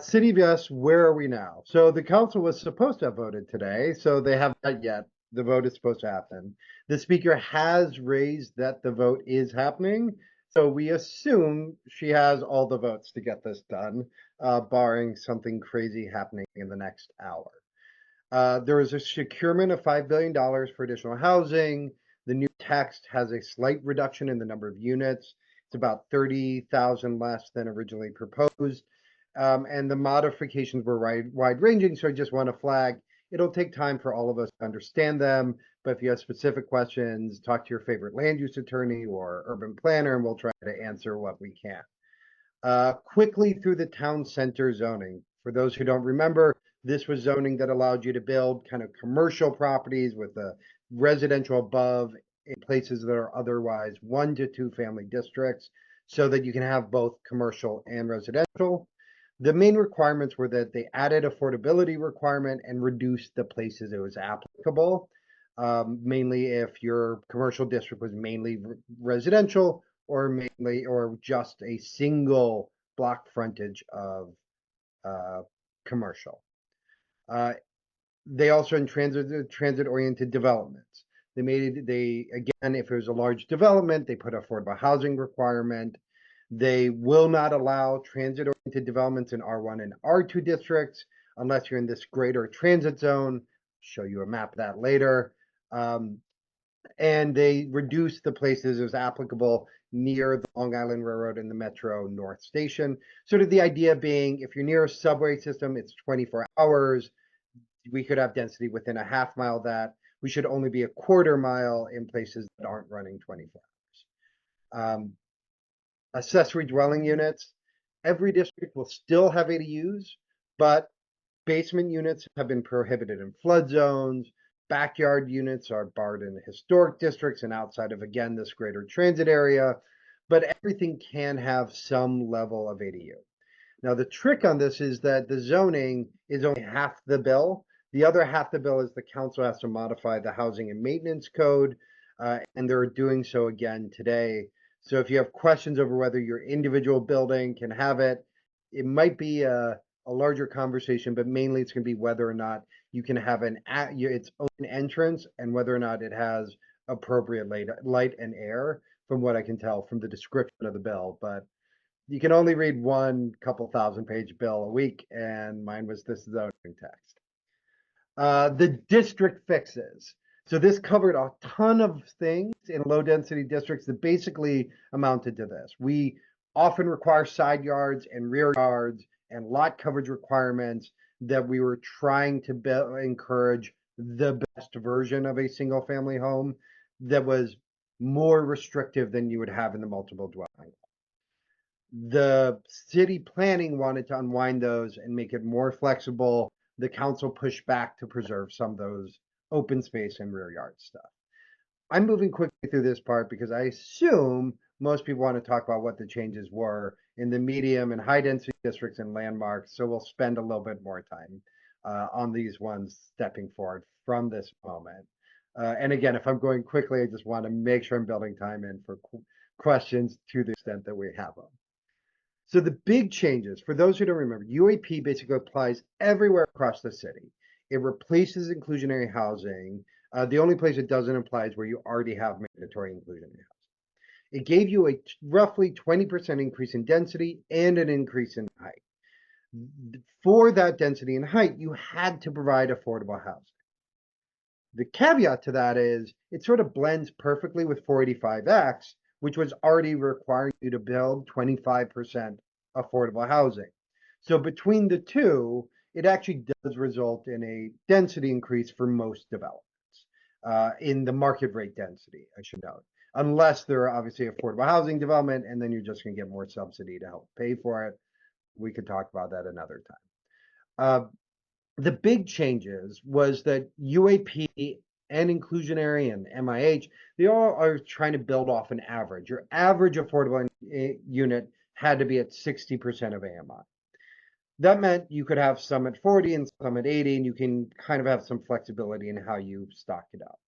City of Yes, where are we now? So the council was supposed to have voted today, so they haven't yet. The vote is supposed to happen. The speaker has raised that the vote is happening. So we assume she has all the votes to get this done, barring something crazy happening in the next hour. There is a securement of $5 billion for additional housing. The new text has a slight reduction in the number of units. It's about 30,000 less than originally proposed. And the modifications were wide-ranging, so I just want to flag It'll take time for all of us to understand them, but if you have specific questions, talk to your favorite land use attorney or urban planner, and we'll try to answer what we can. Quickly through the town center zoning. For those who don't remember, this was zoning that allowed you to build kind of commercial properties with a residential above in places that are otherwise 1 to 2 family districts, so that you can have both commercial and residential. The main requirements were that they added affordability requirement and reduced the places it was applicable. Mainly if your commercial district was mainly residential, or mainly or just a single block frontage of commercial. They also in transit-oriented developments. They again, if it was a large development, they put affordable housing requirement. They will not allow transit-oriented developments in R1 and R2 districts unless you're in this greater transit zone. Show you a map of that later. And they reduced the places as applicable near the Long Island Railroad and the Metro North Station. Sort of the idea being, if you're near a subway system, it's 24 hours. We could have density within a half mile of that. We should only be a quarter mile in places that aren't running 24 hours. Accessory dwelling units. Every district will still have ADUs, but basement units have been prohibited in flood zones. Backyard units are barred in historic districts and outside of, again, this greater transit area, but everything can have some level of ADU. Now, the trick on this is that the zoning is only half the bill. The other half the bill is the council has to modify the housing and maintenance code, and they're doing so again today. So if you have questions over whether your individual building can have it, it might be a larger conversation, but mainly it's going to be whether or not you can have its own entrance and whether or not it has appropriate light and air, from what I can tell from the description of the bill. But you can only read one couple 1,000-page bill a week, and mine was this zoning text. The district fixes. So this covered a ton of things in low density districts that basically amounted to this. We often require side yards and rear yards and lot coverage requirements that we were trying to encourage the best version of a single family home that was more restrictive than you would have in the multiple dwelling. The city planning wanted to unwind those and make it more flexible. The council pushed back to preserve some of those open space and rear yard stuff. I'm moving quickly through this part because I assume most people want to talk about what the changes were in the medium and high density districts and landmarks. So we'll spend a little bit more time on these ones stepping forward from this moment. And again, if I'm going quickly, I just want to make sure I'm building time in for questions to the extent that we have them. So the big changes, for those who don't remember, UAP basically applies everywhere across the city. It replaces inclusionary housing. The only place it doesn't apply is where you already have mandatory inclusionary housing. It gave you a roughly 20% increase in density and an increase in height. For that density and height, you had to provide affordable housing. The caveat to that is it sort of blends perfectly with 485X, which was already requiring you to build 25% affordable housing. So between the two, it actually does result in a density increase for most developments, in the market rate density, I should note, unless there are obviously affordable housing development, and then you're just going to get more subsidy to help pay for it. We could talk about that another time. The big changes was that UAP and inclusionary and MIH, they all are trying to build off an average. Your average affordable unit had to be at 60% of AMI. That meant you could have some at 40 and some at 80, and you can kind of have some flexibility in how you stock it up.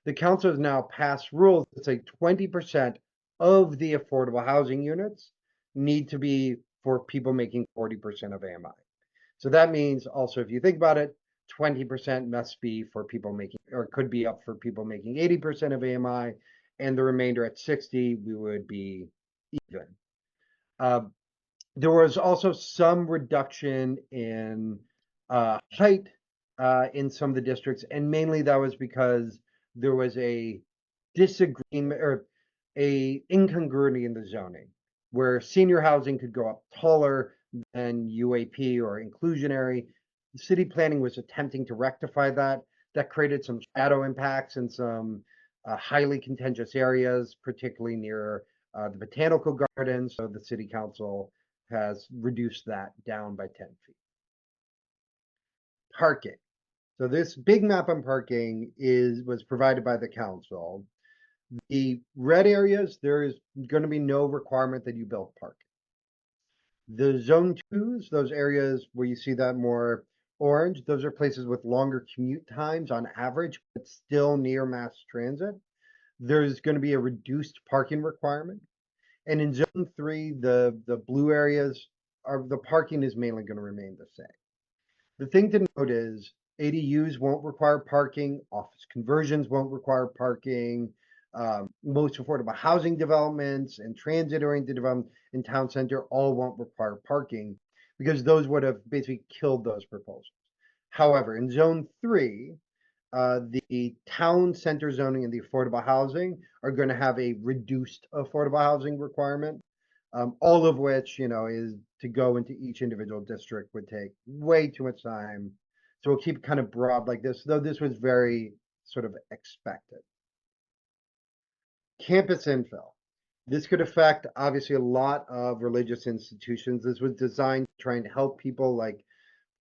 The council has now passed rules that say 20% of the affordable housing units need to be for people making 40% of AMI. So that means also, if you think about it, 20% must be for people making, or could be up for people making 80% of AMI, and the remainder at 60, we would be even. There was also some reduction in height in some of the districts, and mainly that was because there was a disagreement or a incongruity in the zoning, where senior housing could go up taller than UAP or inclusionary. city planning was attempting to rectify that. That created some shadow impacts in some highly contentious areas, particularly near the botanical gardens. So the city council has reduced that down by 10 feet. Parking. So this big map on parking was provided by the council. The red areas, there is going to be no requirement that you build parking. The zone twos, those areas where you see that more orange, those are places with longer commute times on average, but still near mass transit. There's going to be a reduced parking requirement. And in zone three, the blue areas the parking is mainly going to remain the same. The thing to note is ADUs won't require parking, office conversions won't require parking, most affordable housing developments and transit-oriented development in town center all won't require parking because those would have basically killed those proposals. However, in zone three, the town center zoning and the affordable housing are going to have a reduced affordable housing requirement, all of which, is to go into each individual district would take way too much time. So we'll keep it kind of broad like this, though this was very sort of expected. Campus infill. This could affect obviously a lot of religious institutions. This was designed to try and help people like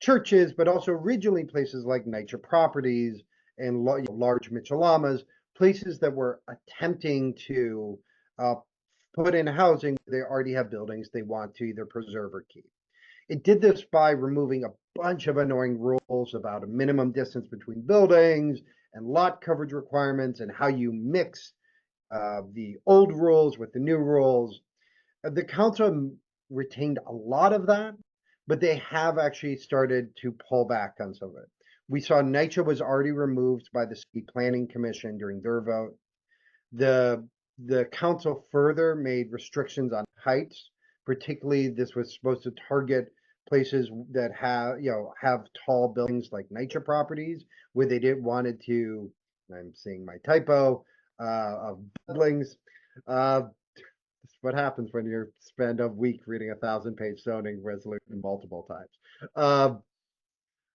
churches, but also originally places like NYCHA Properties and large Mitchell-Lamas, places that were attempting to put in housing. They already have buildings they want to either preserve or keep. It did this by removing a bunch of annoying rules about a minimum distance between buildings and lot coverage requirements and how you mix the old rules with the new rules. The council retained a lot of that, but they have actually started to pull back on some of it. We saw NYCHA was already removed by the City Planning Commission during their vote. The council further made restrictions on heights, particularly this was supposed to target places that have tall buildings like NYCHA Properties, where they didn't wanted to, I'm seeing my typo, of buildings. What happens when you spend a week reading 1,000-page zoning resolution multiple times.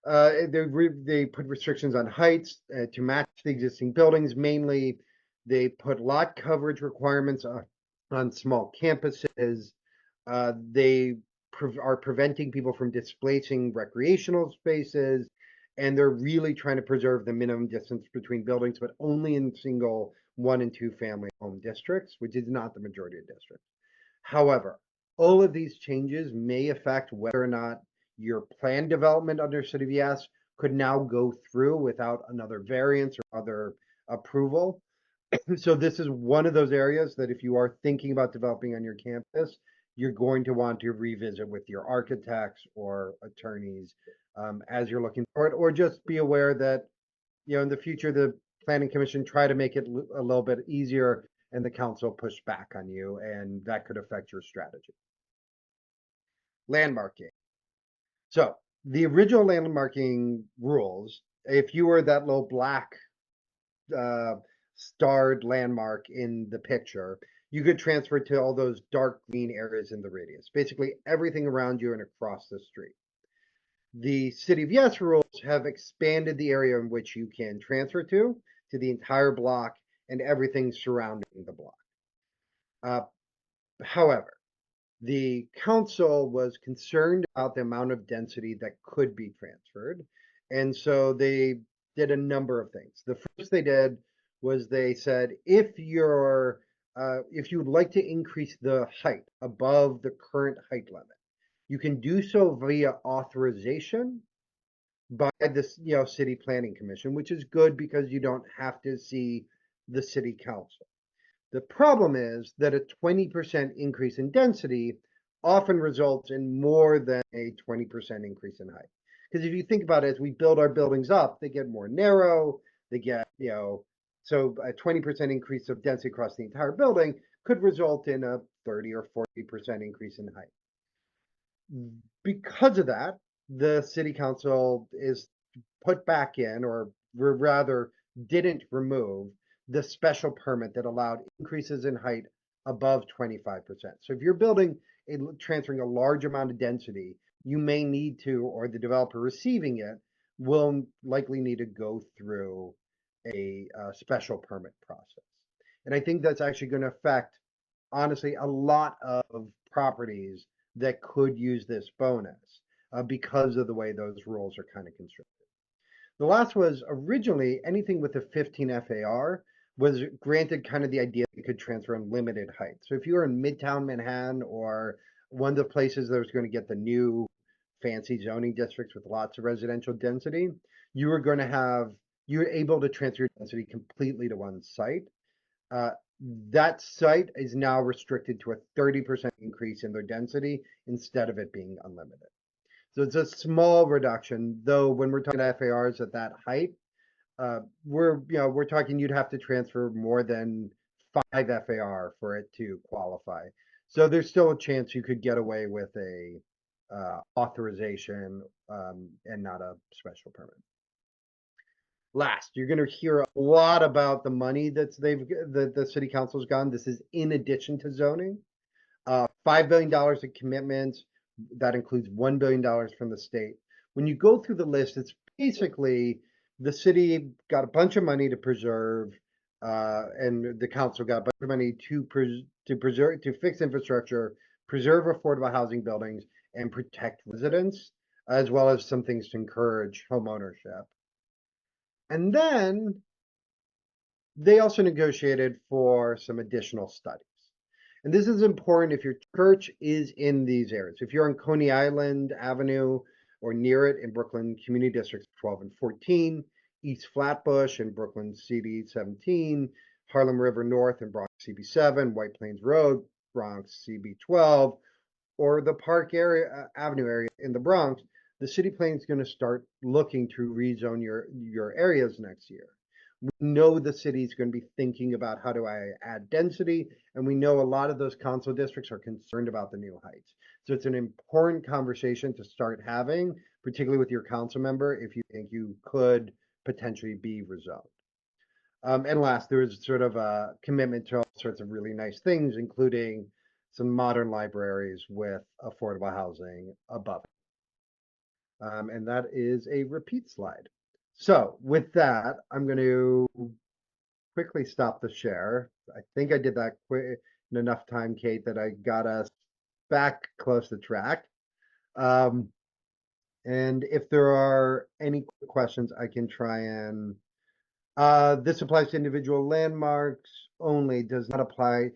They put restrictions on heights to match the existing buildings. Mainly, they put lot coverage requirements on small campuses. They are preventing people from displacing recreational spaces, and they're really trying to preserve the minimum distance between buildings, but only in single 1 and 2 family home districts, which is not the majority of districts. However, all of these changes may affect whether or not your planned development under City of Yes could now go through without another variance or other approval. So this is one of those areas that if you are thinking about developing on your campus, you're going to want to revisit with your architects or attorneys as you're looking for it, or just be aware that, in the future, the Planning Commission try to make it a little bit easier and the council push back on you, and that could affect your strategy. Landmarking. So the original landmarking rules, if you were that little black starred landmark in the picture, you could transfer to all those dark green areas in the radius, basically everything around you and across the street. The City of Yes rules have expanded the area in which you can transfer to the entire block and everything surrounding the block. However, the council was concerned about the amount of density that could be transferred, and so they did a number of things. The first they did was they said, if you'd like to increase the height above the current height limit, you can do so via authorization by the City Planning Commission, which is good because you don't have to see the City Council. The problem is that a 20% increase in density often results in more than a 20% increase in height. Because if you think about it, as we build our buildings up, they get more narrow, they get, so a 20% increase of density across the entire building could result in a 30 or 40% increase in height. Because of that, the City Council is put back in, or rather didn't remove, the special permit that allowed increases in height above 25%. So if you're building transferring a large amount of density, you may need to, or the developer receiving it will likely need to go through a special permit process. And I think that's actually going to affect, honestly, a lot of properties that could use this bonus because of the way those rules are kind of constructed. The last was originally anything with a 15 FAR was granted kind of the idea that you could transfer in limited height. So if you were in Midtown Manhattan or one of the places that was going to get the new fancy zoning districts with lots of residential density, you were able to transfer your density completely to one site. That site is now restricted to a 30% increase in their density instead of it being unlimited. So it's a small reduction, though when we're talking FARs at that height, we're talking you'd have to transfer more than 5 FAR for it to qualify. So there's still a chance you could get away with a authorization and not a special permit. Last, you're going to hear a lot about the money that the city council's gotten. This is in addition to zoning. $5 billion of commitments. That includes $1 billion from the state. When you go through the list, it's basically the city got a bunch of money to preserve, and the council got a bunch of money to fix infrastructure, preserve affordable housing buildings, and protect residents, as well as some things to encourage home ownership. And then they also negotiated for some additional studies. And this is important if your church is in these areas. If you're on Coney Island Avenue or near it in Brooklyn Community Districts 12 and 14, East Flatbush and Brooklyn CD 17, Harlem River North and Bronx CB 7, White Plains Road, Bronx CB 12, or the Park Avenue area in the Bronx, the city plan is going to start looking to rezone your areas next year. We know the city is going to be thinking about how do I add density, and we know a lot of those council districts are concerned about the new heights. So it's an important conversation to start having, particularly with your council member, if you think you could potentially be rezoned. And last, there is sort of a commitment to all sorts of really nice things, including some modern libraries with affordable housing above it. And that is a repeat slide. So with that, I'm going to quickly stop the share. I think I did that quick in enough time, Kate, that I got us back close to track. And if there are any questions, I can try and this applies to individual landmarks only, does not apply.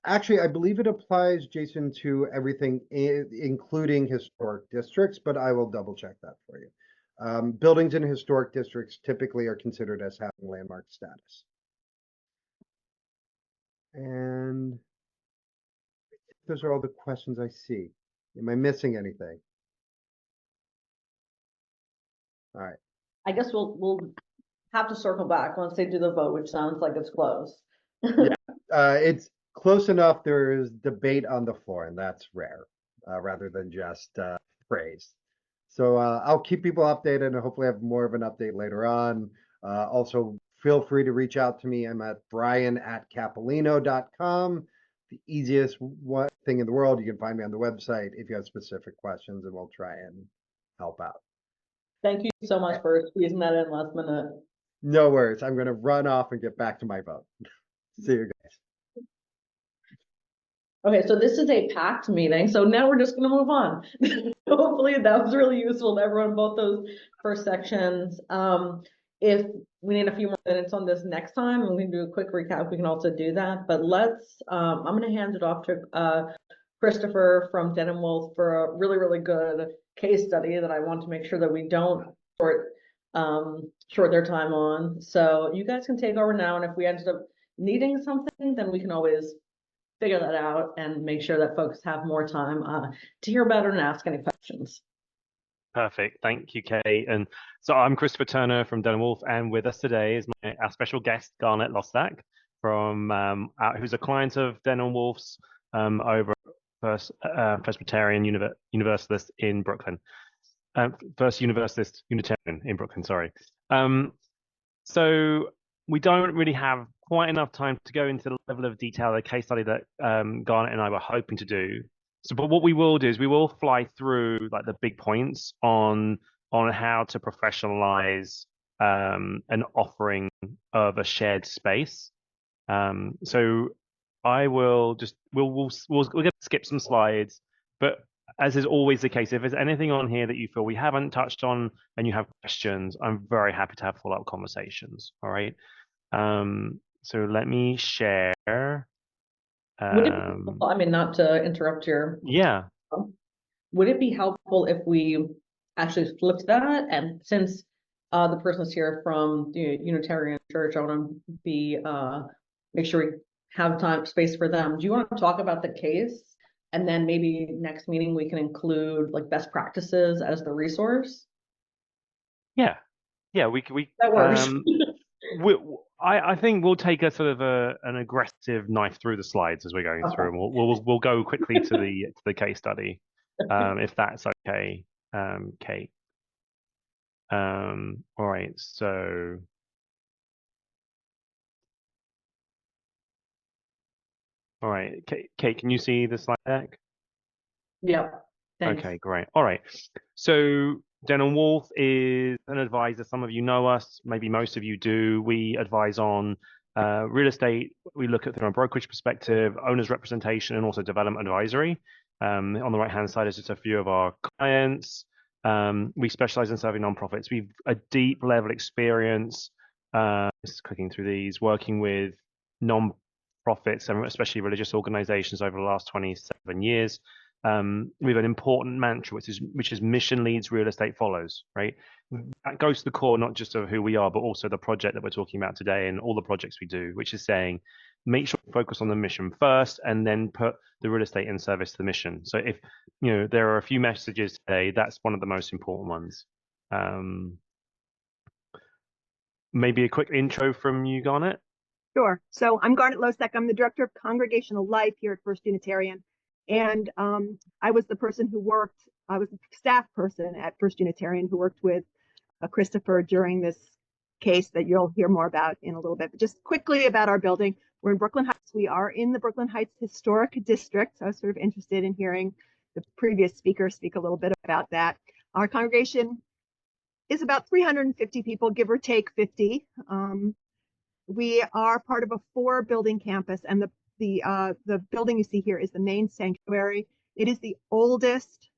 Actually, I believe it applies, Jason, to everything, including historic districts, but I will double check that for you. Buildings in historic districts typically are considered as having landmark status. And those are all the questions I see. Am I missing anything? All right. I guess we'll have to circle back once they do the vote, which sounds like it's close. It's close enough. There is debate on the floor, and that's rare, rather than just praise. So I'll keep people updated and hopefully have more of an update later on. Also, feel free to reach out to me. I'm at brian@capolino.com. The easiest thing in the world. You can find me on the website if you have specific questions, and we'll try and help out. Thank you so much for squeezing that in last minute. No worries. I'm going to run off and get back to my vote. See you guys. Okay, so this is a packed meeting, so now we're just gonna move on. Hopefully that was really useful to everyone, both those first sections. If we need a few more minutes on this next time, and we can do a quick recap, we can also do that. But let's, I'm gonna hand it off to Christopher from Denham Wolf for a really, really good case study that I want to make sure that we don't short their time on. So you guys can take over now, and if we ended up needing something, then we can always figure that out and make sure that folks have more time to hear about it and ask any questions. Perfect. Thank you, Kate. And so I'm Christopher Turner from Denham Wolf, and with us today is our special guest, Garnet Lostak, from who's a client of Denham Wolf's over First Presbyterian Universalist in Brooklyn. First Universalist Unitarian in Brooklyn, sorry. So we don't really have quite enough time to go into the level of detail of the case study that Garnet and I were hoping to do. So, but what we will do is we will fly through like the big points on how to professionalize an offering of a shared space. So I will just we're going to skip some slides, but as is always the case, if there's anything on here that you feel we haven't touched on and you have questions, I'm very happy to have follow-up conversations. All right. So let me share. Would it be helpful, I mean, not to interrupt your, Yeah. would it be helpful if we actually flipped that? And since the person's here from the Unitarian Church, I want to be make sure we have time, space for them. Do you want to talk about the case? And then maybe next meeting we can include like best practices as the resource? Yeah. That works. I think we'll take a sort of an aggressive knife through the slides as we're going through, and we'll go quickly to the case study, if that's okay, Kate. All right, so all right, Kate, can you see the slide deck? Yeah. Thanks. Okay, great. All right. So Denham Wolf is an advisor. Some of you know us, maybe most of you do. We advise on real estate. We look at it from a brokerage perspective, owner's representation, and also development advisory. On the right-hand side is just a few of our clients. We specialize in serving nonprofits. We've a deep level experience, just clicking through these, working with nonprofits and especially religious organizations over the last 27 years. We have an important mantra, which is mission leads, real estate follows, right? That goes to the core, not just of who we are, but also the project that we're talking about today and all the projects we do, which is saying, make sure you focus on the mission first and then put the real estate in service to the mission. So if, there are a few messages today, that's one of the most important ones. Maybe a quick intro from you, Garnet. Sure. So I'm Garnet Losek. I'm the Director of Congregational Life here at First Unitarian. And I was the staff person at First Unitarian who worked with Christopher during this case that you'll hear more about in a little bit. But just quickly about our building, we're in Brooklyn Heights. We are in the Brooklyn Heights Historic District. So I was sort of interested in hearing the previous speaker speak a little bit about that. Our congregation is about 350 people, give or take 50. We are part of a 4-building campus, and the building you see here is the main sanctuary. It is the oldest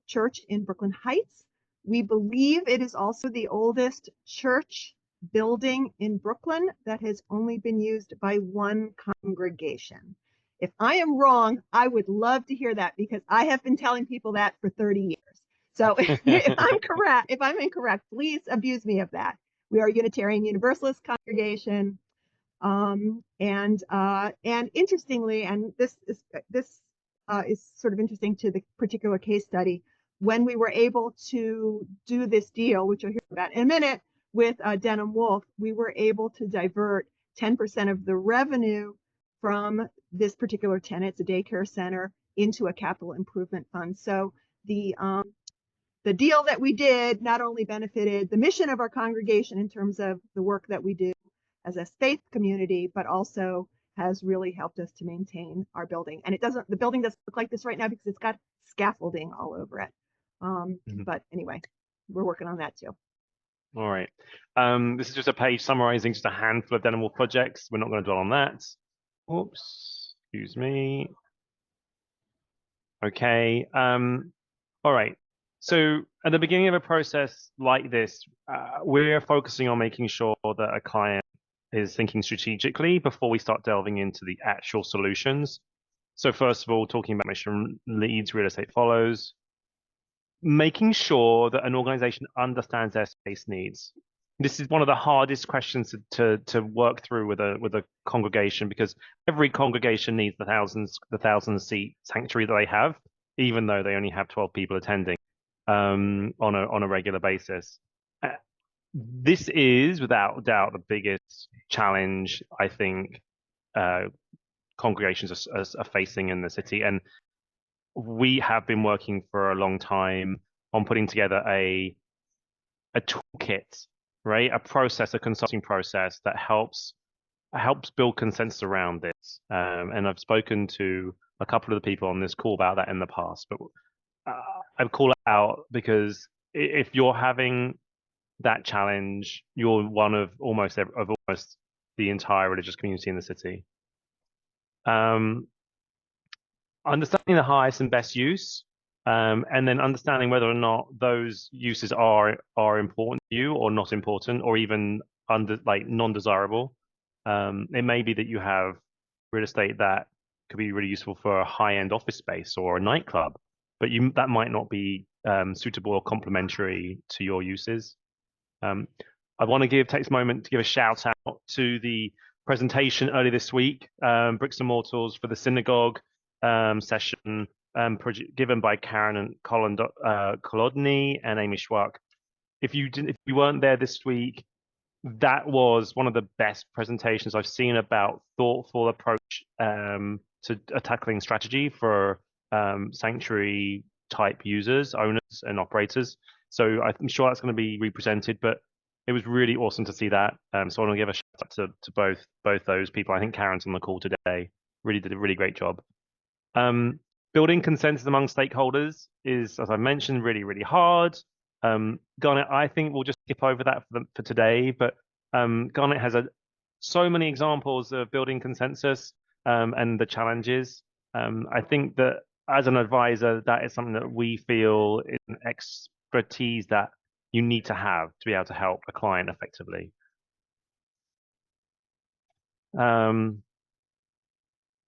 church in Brooklyn Heights. We believe it is also the oldest church building in Brooklyn that has only been used by one congregation. If I am wrong, I would love to hear that because I have been telling people that for 30 years. So if I'm incorrect, please abuse me of that. We are a Unitarian Universalist congregation. And interestingly, and this is sort of interesting to the particular case study, when we were able to do this deal, which you'll hear about in a minute, with Denham Wolf, we were able to divert 10% of the revenue from this particular tenant, it's a daycare center, into a capital improvement fund. So the deal that we did not only benefited the mission of our congregation in terms of the work that we do as a faith community, but also has really helped us to maintain our building. And the building doesn't look like this right now because it's got scaffolding all over it. But anyway, we're working on that too. All right. This is just a page summarizing just a handful of Denham Wolf projects. We're not going to dwell on that. Oops, excuse me. Okay. All right. So at the beginning of a process like this, we're focusing on making sure that a client is thinking strategically before we start delving into the actual solutions. So first of all, talking about mission leads, real estate follows, making sure that an organization understands their space needs. This is one of the hardest questions to work through with a congregation because every congregation needs the 1,000 seat sanctuary that they have, even though they only have 12 people attending on a regular basis. This is without doubt the biggest challenge I think congregations are facing in the city, and we have been working for a long time on putting together a toolkit, right? A consulting process that helps helps build consensus around this. And I've spoken to a couple of the people on this call about that in the past, but I call it out because if you're having that challenge, you're one of almost the entire religious community in the city. Understanding the highest and best use, and then understanding whether or not those uses are important to you or not important, or even non-desirable. It may be that you have real estate that could be really useful for a high-end office space or a nightclub, but that might not be suitable or complementary to your uses. I want to take this moment to give a shout out to the presentation earlier this week, Bricks and Mortals for the synagogue session given by Karen and Colin Kolodny and Amy Schwark. If you weren't there this week, that was one of the best presentations I've seen about thoughtful approach to tackling strategy for sanctuary type users, owners, and operators. So I'm sure that's going to be represented, but it was really awesome to see that. So I want to give a shout out to both those people. I think Karen's on the call today. Really did a really great job. Building consensus among stakeholders is, as I mentioned, really, really hard. Garnet, I think we'll just skip over that for today, but Garnet has so many examples of building consensus and the challenges. I think that as an advisor, that is something that we feel is an expertise that you need to have to be able to help a client effectively.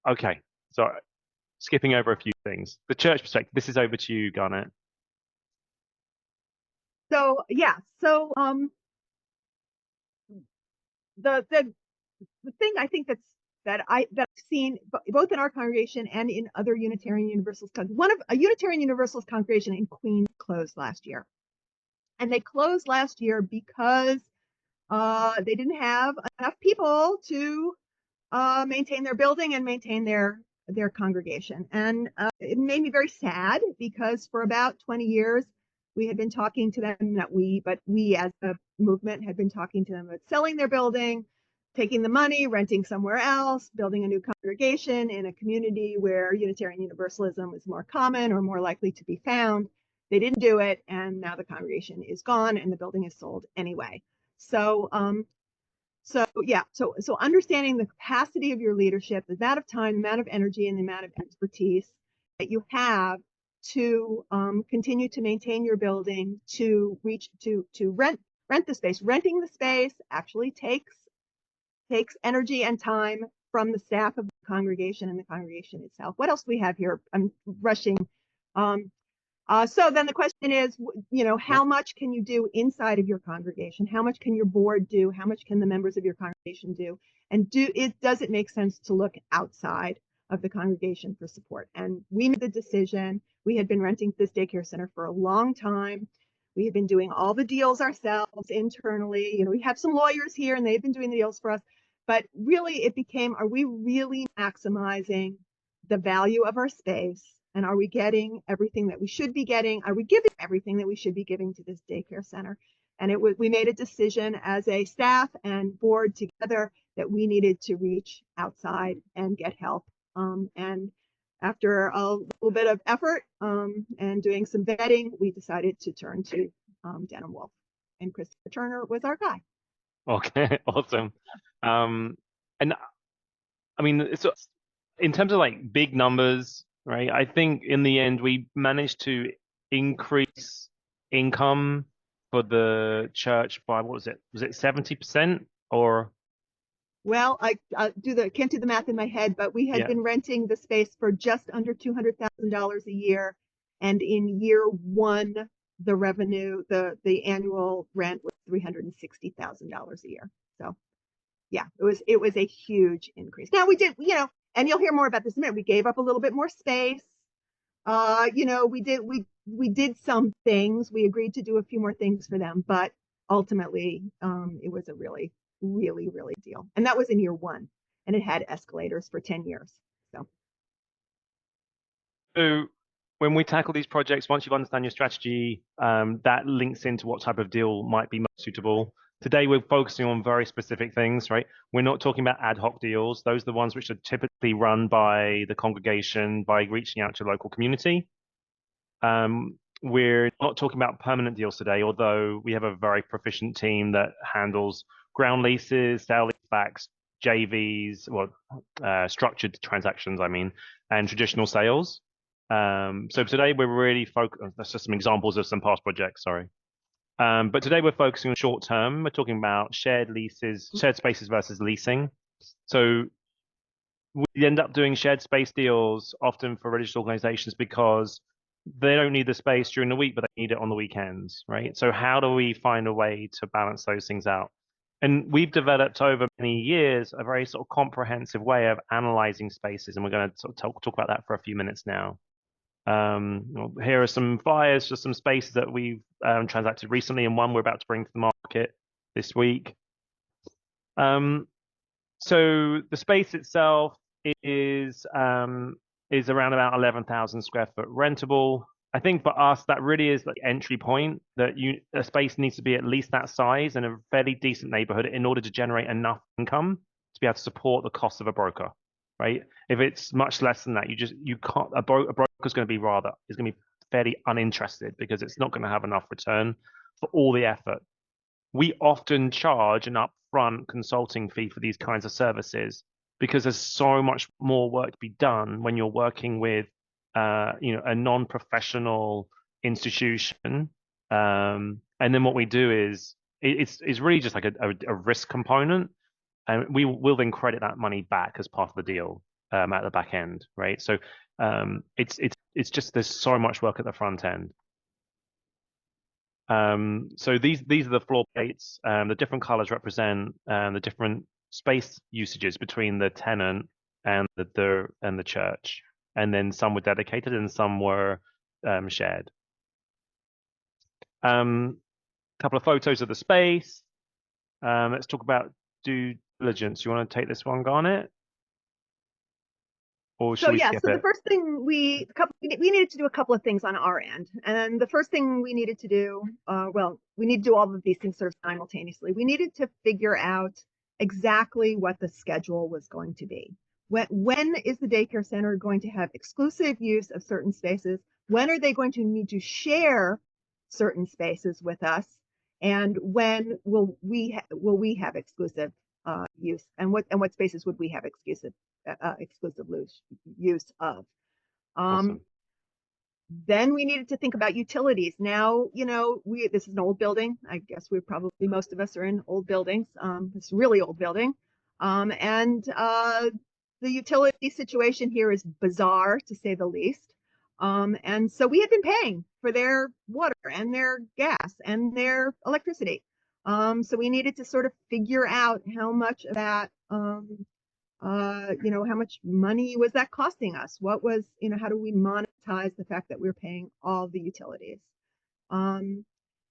Okay, so skipping over a few things. The church perspective, this is over to you, Garnet. So yeah, so the thing I think that I've seen both in our congregation and in other Unitarian Universalist, a Unitarian Universalist congregation in Queens closed last year, and they closed last year because they didn't have enough people to maintain their building and maintain their congregation, and it made me very sad because for about 20 years we had been talking to them, but we as a movement had been talking to them about selling their building, taking the money, renting somewhere else, building a new congregation in a community where Unitarian Universalism was more common or more likely to be found. They didn't do it, and now the congregation is gone and the building is sold anyway. So so understanding the capacity of your leadership, the amount of time, the amount of energy, and the amount of expertise that you have to continue to maintain your building, to rent the space. Renting the space actually takes energy and time from the staff of the congregation and the congregation itself. What else do we have here? I'm rushing. So then the question is, how much can you do inside of your congregation? How much can your board do? How much can the members of your congregation do? And does it make sense to look outside of the congregation for support? And we made the decision. We had been renting this daycare center for a long time. We had been doing all the deals ourselves internally. We have some lawyers here and they've been doing the deals for us. But really it became, are we really maximizing the value of our space? And are we getting everything that we should be getting? Are we giving everything that we should be giving to this daycare center? And we made a decision as a staff and board together that we needed to reach outside and get help. And after a little bit of effort and doing some vetting, we decided to turn to Denham Wolf, and Christopher Turner was our guy. Okay, awesome. And I mean, it's in terms of like big numbers, right? I think in the end we managed to increase income for the church by, what was it? Was it 70% or? Well, I can't do the math in my head, but we had been renting the space for just under $200,000 a year, and in year one, the revenue, the annual rent was $360,000 a year. So, yeah, it was a huge increase. Now we did, and you'll hear more about this in a minute. We gave up a little bit more space. We did some things. We agreed to do a few more things for them, but ultimately, it was a really, really, really deal. And that was in year one, and it had escalators for 10 years. So when we tackle these projects, once you've understand your strategy, that links into what type of deal might be most suitable. Today, we're focusing on very specific things, right? We're not talking about ad hoc deals. Those are the ones which are typically run by the congregation by reaching out to local community. We're not talking about permanent deals today, although we have a very proficient team that handles ground leases, sale leasebacks, JVs, structured transactions, I mean, and traditional sales. So today we're really focused. That's just some examples of some past projects. Sorry. But today we're focusing on short term. We're talking about shared leases, shared spaces versus leasing. So we end up doing shared space deals often for religious organizations because they don't need the space during the week, but they need it on the weekends, right? So how do we find a way to balance those things out? And we've developed over many years a very sort of comprehensive way of analyzing spaces, and we're going to sort of talk about that for a few minutes now. Here are some flyers, just some spaces that we've transacted recently, and one we're about to bring to the market this week. So the space itself is around about 11,000 square foot rentable. I think for us, that really is the entry point, that a space needs to be at least that size in a fairly decent neighborhood in order to generate enough income to be able to support the cost of a broker, right? If it's much less than that, you can't, a broker's going to be fairly uninterested because it's not going to have enough return for all the effort. We often charge an upfront consulting fee for these kinds of services because there's so much more work to be done when you're working with a non-professional institution. And then what we do is it's really just like a risk component, and we will then credit that money back as part of the deal at the back end, right? So it's just there's so much work at the front end. So these are the floor plates. The different colors represent the different space usages between the tenant and the church, and then some were dedicated and some were shared. Couple of photos of the space. Let's talk about due diligence. You want to take this one, Garnet? Or should we skip so it? the first thing we needed to do a couple of things on our end. And the first thing we needed to do, we need to do all of these things sort of simultaneously. We needed to figure out exactly what the schedule was going to be. When is the daycare center going to have exclusive use of certain spaces? When are they going to need to share certain spaces with us? And when will we have exclusive use? And what spaces would we have exclusive use of? Awesome. Then we needed to think about utilities. Now, this is an old building. I guess most of us are in old buildings. It's a really old building. And the utility situation here is bizarre, to say the least. And so we had been paying for their water and their gas and their electricity. So we needed to sort of figure out how much of that, how much money was that costing us? What was, how do we monetize the fact that we're paying all the utilities?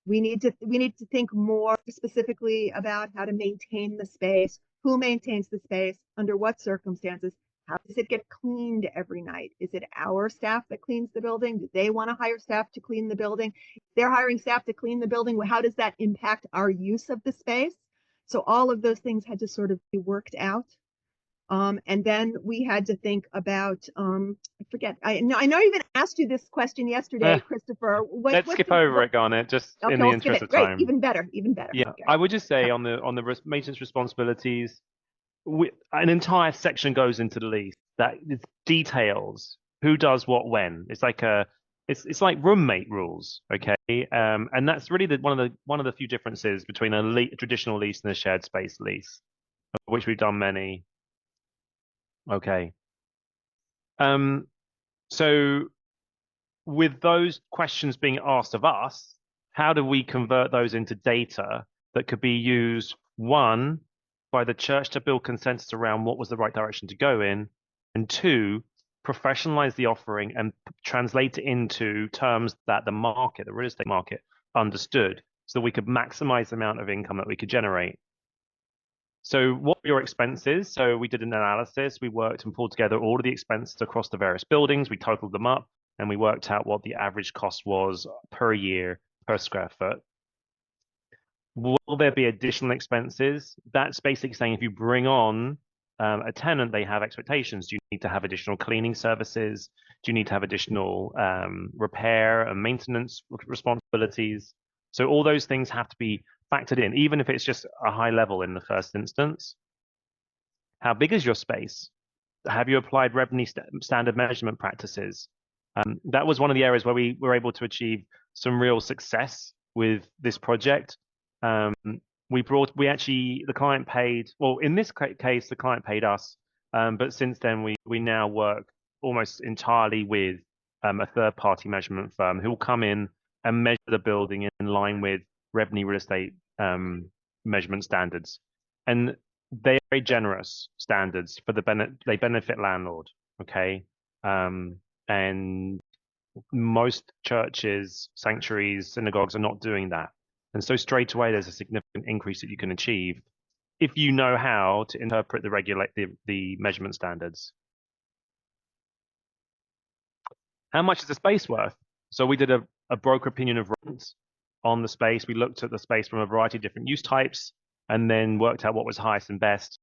We need to think more specifically about how to maintain the space, who maintains the space, under what circumstances, how does it get cleaned every night? Is it our staff that cleans the building? Do they want to hire staff to clean the building? If they're hiring staff to clean the building, how does that impact our use of the space? So all of those things had to sort of be worked out. And then we had to think about, I forget, I know I even asked you this question yesterday, Christopher. Let's skip over it, Garnet, just in the interest of time. Great, even better. Yeah, okay. I would just say on the maintenance responsibilities, an entire section goes into the lease that details who does what when. It's like it's like roommate rules, okay? And that's really one of the few differences between a traditional lease and a shared space lease, of which we've done many. Okay. So with those questions being asked of us, how do we convert those into data that could be used, one, by the church to build consensus around what was the right direction to go in, and two, professionalize the offering and translate it into terms that the real estate market understood, so we could maximize the amount of income that we could generate. So what were your expenses? So we did an analysis. We worked and pulled together all of the expenses across the various buildings. We totaled them up, and we worked out what the average cost was per year per square foot. Will there be additional expenses? That's basically saying if you bring on a tenant, they have expectations. Do you need to have additional cleaning services? Do you need to have additional repair and maintenance responsibilities? So all those things have to be factored in, even if it's just a high level in the first instance. How big is your space? Have you applied REBNY standard measurement practices? That was one of the areas where we were able to achieve some real success with this project. The client paid, well, in this case, the client paid us, but since then we now work almost entirely with a third-party measurement firm who will come in and measure the building in line with REBNY real estate measurement standards. And they're very generous standards for they benefit landlord, okay? And most churches, sanctuaries, synagogues are not doing that. And so straight away, there's a significant increase that you can achieve if you know how to interpret the measurement standards. How much is the space worth? So we did a broker opinion of rent on the space. We looked at the space from a variety of different use types and then worked out what was highest and best.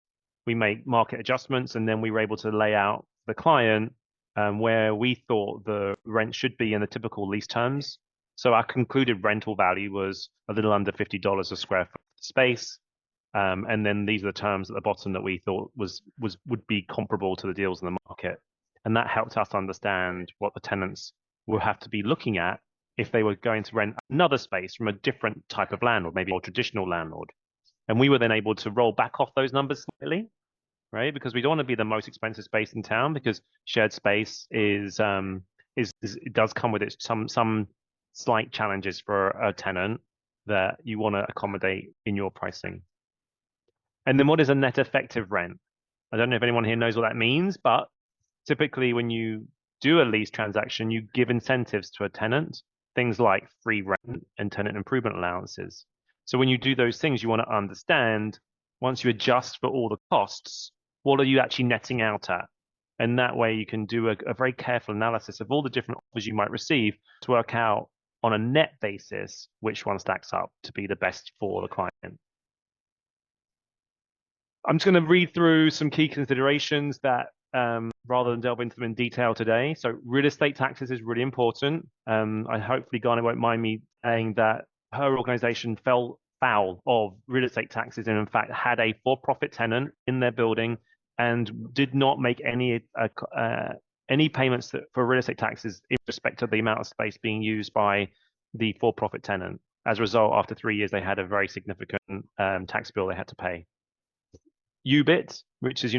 We make market adjustments, and then we were able to lay out the client where we thought the rent should be in the typical lease terms. So our concluded rental value was a little under $50 a square foot space. And then these are the terms at the bottom that we thought would be comparable to the deals in the market. And that helped us understand what the tenants will have to be looking at if they were going to rent another space from a different type of landlord, maybe a more traditional landlord. And we were then able to roll back off those numbers slightly, right? Because we don't want to be the most expensive space in town, because shared space it does come with some slight challenges for a tenant that you want to accommodate in your pricing. And then what is a net effective rent? I don't know if anyone here knows what that means, but typically when you do a lease transaction, you give incentives to a tenant, things like free rent and tenant improvement allowances. So when you do those things, you want to understand, once you adjust for all the costs, what are you actually netting out at? And that way you can do a very careful analysis of all the different offers you might receive to work out on a net basis which one stacks up to be the best for the client. I'm just going to read through some key considerations that rather than delve into them in detail today. So real estate taxes is really important. Hopefully Garnet won't mind me saying that her organization fell foul of real estate taxes and in fact had a for-profit tenant in their building and did not make any payments for real estate taxes in respect of the amount of space being used by the for-profit tenant. As a result, after 3 years, they had a very significant tax bill they had to pay. UBIT, which is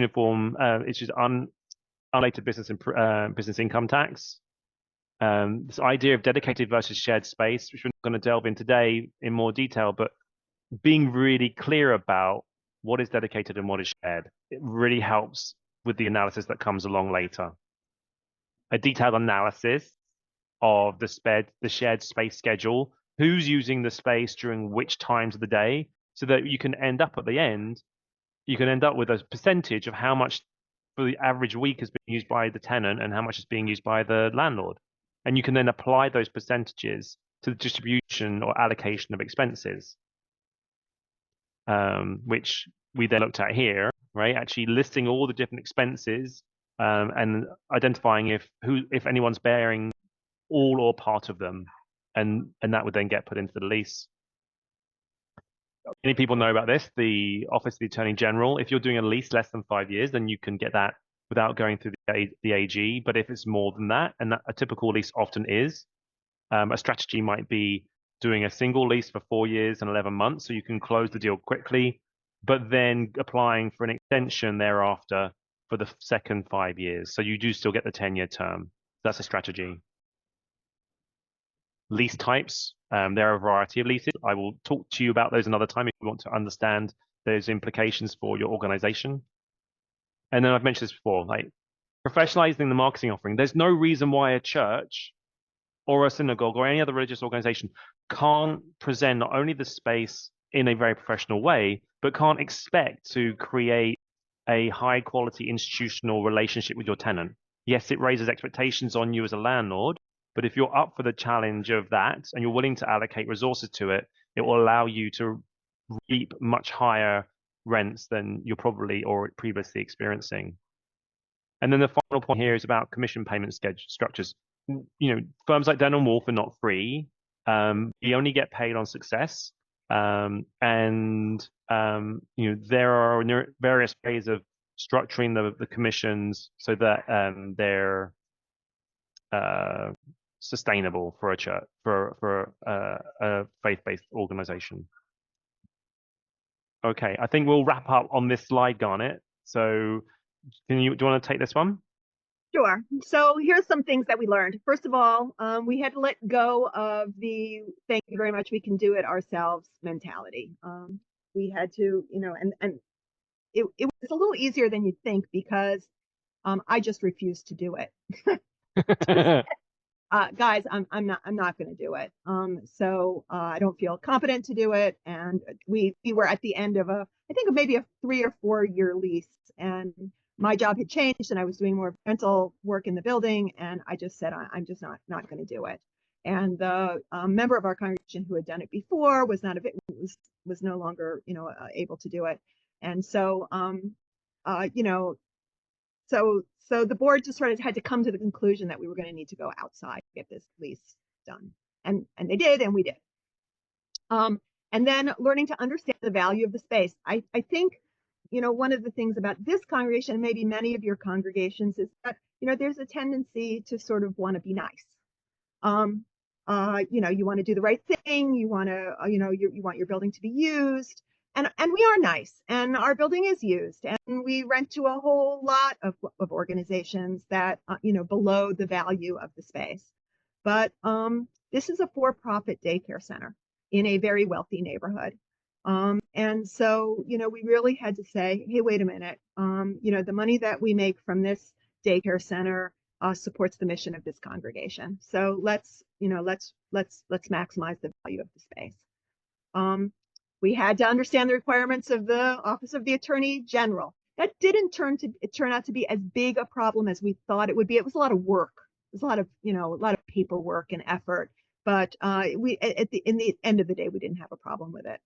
unrelated business income tax. This idea of dedicated versus shared space, which we're not going to delve in today in more detail, but being really clear about what is dedicated and what is shared, it really helps with the analysis that comes along later. A detailed analysis of the shared space schedule, who's using the space during which times of the day, so that you can end up at the end, you can end up with a percentage of how much for the average week is being used by the tenant and how much is being used by the landlord. And you can then apply those percentages to the distribution or allocation of expenses, which we then looked at here, right? Actually listing all the different expenses and identifying if anyone's bearing all or part of them, and that would then get put into the lease. Many people know about this, the Office of the Attorney General. If you're doing a lease less than 5 years, then you can get that without going through the AG. But if it's more than that, and that a typical lease often is, a strategy might be doing a single lease for 4 years and 11 months, so you can close the deal quickly, but then applying for an extension thereafter for the second 5 years. So you do still get the 10-year term. That's a strategy. Lease types, there are a variety of leases. I will talk to you about those another time if you want to understand those implications for your organization. And then I've mentioned this before, like professionalizing the marketing offering. There's no reason why a church or a synagogue or any other religious organization can't present not only the space in a very professional way, but can't expect to create a high quality institutional relationship with your tenant. Yes, it raises expectations on you as a landlord, but if you're up for the challenge of that and you're willing to allocate resources to it, it will allow you to reap much higher rents than you're probably or previously experiencing. And then the final point here is about commission payment structures. Firms like Denham Wolf are not free. You only get paid on success. There are various ways of structuring the commissions so that they're sustainable for a church, for a faith-based organization. Okay, I think we'll wrap up on this slide, Garnet. So do you want to take this one? Sure. So here's some things that we learned. First of all, we had to let go of the "thank you very much, we can do it ourselves" mentality. We had to, and it was a little easier than you'd think because I just refused to do it. Guys, I'm not going to do it. So I don't feel competent to do it. And we were at the end of I think maybe a 3 or 4 year lease, and my job had changed and I was doing more rental work in the building. And I just said, I'm just not going to do it. And the member of our congregation who had done it before was no longer, able to do it. And so, so the board just sort of had to come to the conclusion that we were going to need to go outside to get this lease done. And they did, and we did. And then learning to understand the value of the space. I think, one of the things about this congregation, and maybe many of your congregations, is that, there's a tendency to sort of want to be nice. You want to do the right thing. You want to, you want your building to be used. And we are nice, and our building is used, and we rent to a whole lot of organizations that, below the value of the space. But this is a for-profit daycare center in a very wealthy neighborhood. And so, we really had to say, hey, wait a minute, the money that we make from this daycare center supports the mission of this congregation. So let's maximize the value of the space. We had to understand the requirements of the Office of the Attorney General. That didn't turn out to be as big a problem as we thought it would be. It was a lot of work. It was a lot of paperwork and effort. But in the end of the day, we didn't have a problem with it.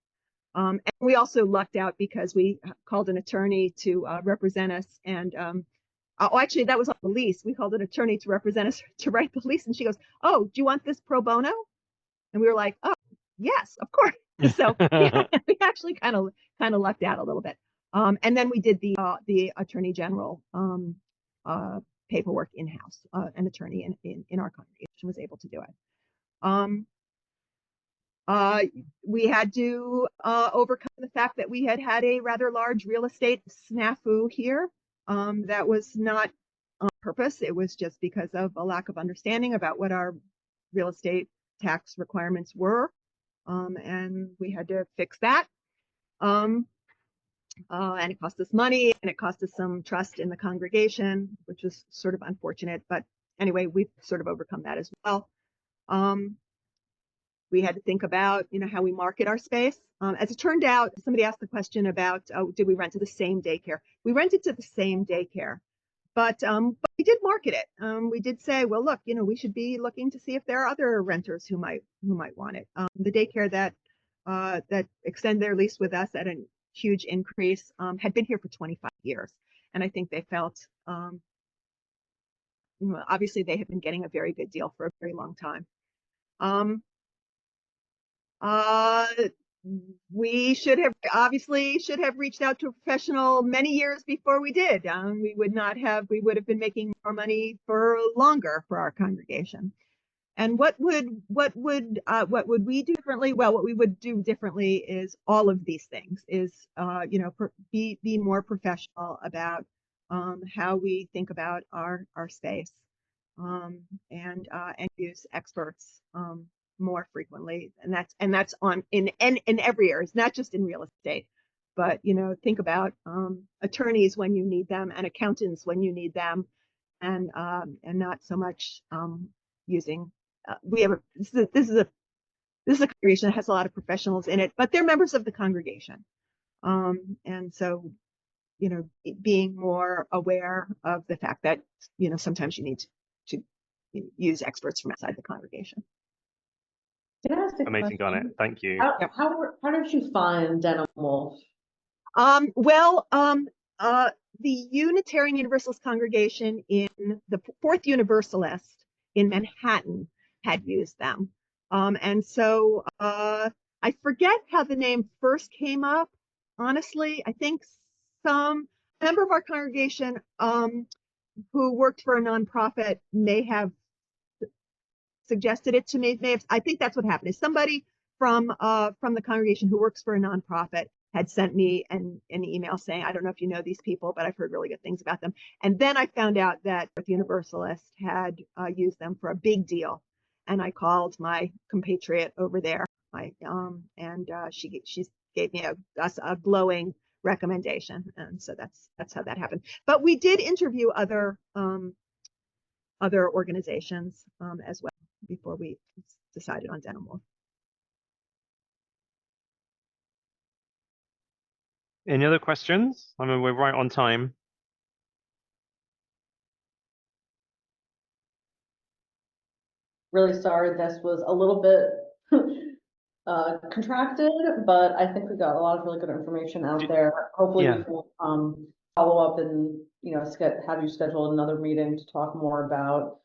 And we also lucked out because we called an attorney to represent us. And actually, that was on the lease. We called an attorney to represent us to write the lease. And she goes, "Oh, do you want this pro bono?" And we were like, "Oh, yes, of course." So we actually kind of lucked out a little bit. And then we did the Attorney General paperwork in-house. An attorney in our congregation was able to do it. We had to overcome the fact that we had a rather large real estate snafu here. That was not on purpose. It was just because of a lack of understanding about what our real estate tax requirements were. And we had to fix that. And it cost us money, and it cost us some trust in the congregation, which was sort of unfortunate. But anyway, we've sort of overcome that as well. We had to think about, how we market our space. As it turned out, somebody asked the question about, did we rent to the same daycare? We rented to the same daycare, but we did market it. We did say, well, look, we should be looking to see if there are other renters who might want it. The daycare that extended their lease with us at a huge increase had been here for 25 years, and I think they felt obviously they had been getting a very good deal for a very long time. We should have reached out to a professional many years before we did. We would have been making more money for longer for our congregation. And what would we do differently? Well, what we would do differently is all of these things. Is be more professional about how we think about our space, and use experts more frequently, and that's in every area. It's not just in real estate, but think about attorneys when you need them, and accountants when you need them, and not so much using. This is a congregation that has a lot of professionals in it, but they're members of the congregation, and so being more aware of the fact that sometimes you need to use experts from outside the congregation. Can I ask a Amazing, question? Garnet. Thank you. How did you find Denim Wolf? The Unitarian Universalist congregation in the Fourth Universalist in Manhattan had used them. And so I forget how the name first came up. Honestly, I think some member of our congregation who worked for a nonprofit may have suggested it to me. I think that's what happened. Is somebody from the congregation who works for a nonprofit had sent me an email saying, I don't know if you know these people, but I've heard really good things about them. And then I found out that the Universalist had used them for a big deal. And I called my compatriot over there, she gave me a glowing recommendation. And so that's how that happened. But we did interview other organizations as well before we decided on Denim Wolf. Any other questions? I mean, we're right on time. Really sorry this was a little bit contracted, but I think we got a lot of really good information out there. Hopefully Yeah. we will follow up and have you schedule another meeting to talk more about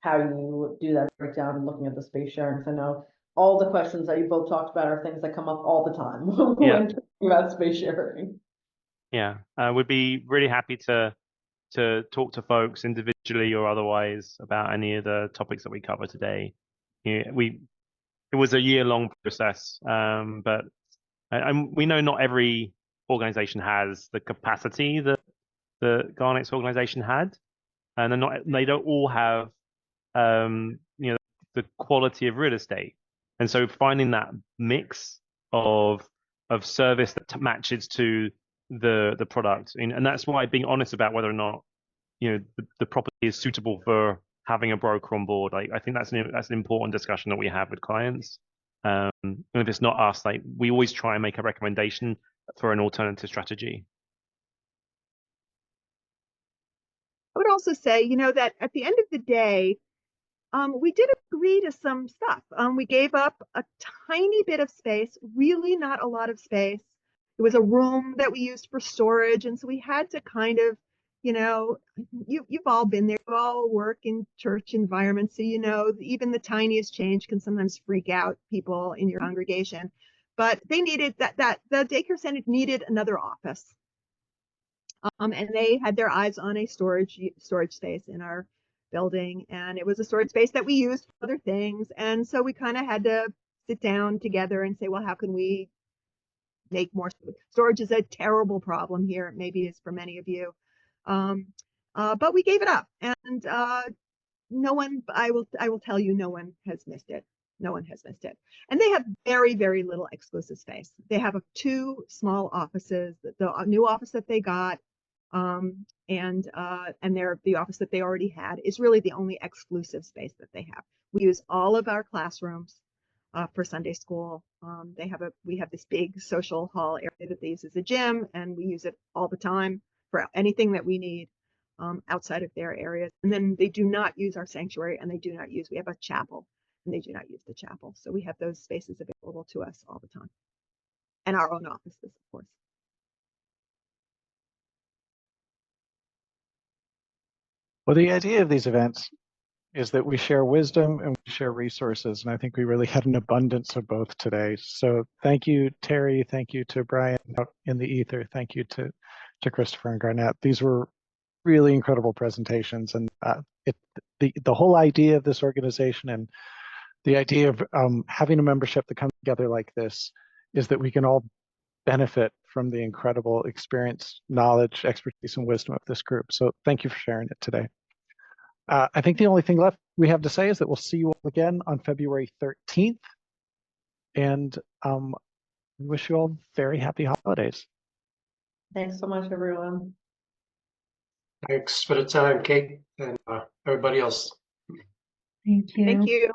how you do that breakdown and looking at the space sharing. So I know all the questions that you both talked about are things that come up all the time when talking about space sharing. Yeah, we'd be really happy to talk to folks individually or otherwise about any of the topics that we cover today. It was a year-long process, but we know not every organization has the capacity that the Garnet's organization had, and they don't all have the quality of real estate. And so finding that mix of service that matches to the product, and that's why being honest about whether or not the property is suitable for having a broker on board. I think that's an important discussion that we have with clients. And if it's not us, we always try and make a recommendation for an alternative strategy. I would also say, that at the end of the day, we did agree to some stuff. We gave up a tiny bit of space, really not a lot of space. It was a room that we used for storage. And so we had to kind of, you've all been there, you all work in church environments. So, even the tiniest change can sometimes freak out people in your congregation. But they needed that the daycare center needed another office. And they had their eyes on a storage space in our building, and it was a storage space that we used for other things. And so we kind of had to sit down together and say, well, how can we make more storage? Is a terrible problem here, maybe is for many of you, but we gave it up, and no one, I will tell you, no one has missed it. No one has missed it. And they have very, very little exclusive space. They have 2 small offices, the new office that they got, and the office that they already had is really the only exclusive space that they have. We use all of our classrooms for Sunday school. We have this big social hall area that they use as a gym, and we use it all the time for anything that we need outside of their areas. And then they do not use our sanctuary, and we have a chapel, and they do not use the chapel. So we have those spaces available to us all the time, and our own offices, of course. Well, the idea of these events is that we share wisdom and we share resources. And I think we really had an abundance of both today. So thank you, Terry. Thank you to Brian out in the ether. Thank you to Christopher and Garnet. These were really incredible presentations. And the whole idea of this organization and the idea of having a membership that comes together like this is that we can all benefit from the incredible experience, knowledge, expertise, and wisdom of this group. So thank you for sharing it today. I think the only thing left we have to say is that we'll see you all again on February 13th. And we wish you all very happy holidays. Thanks so much, everyone. Thanks for the time, Kate, and everybody else. Thank you. Thank you.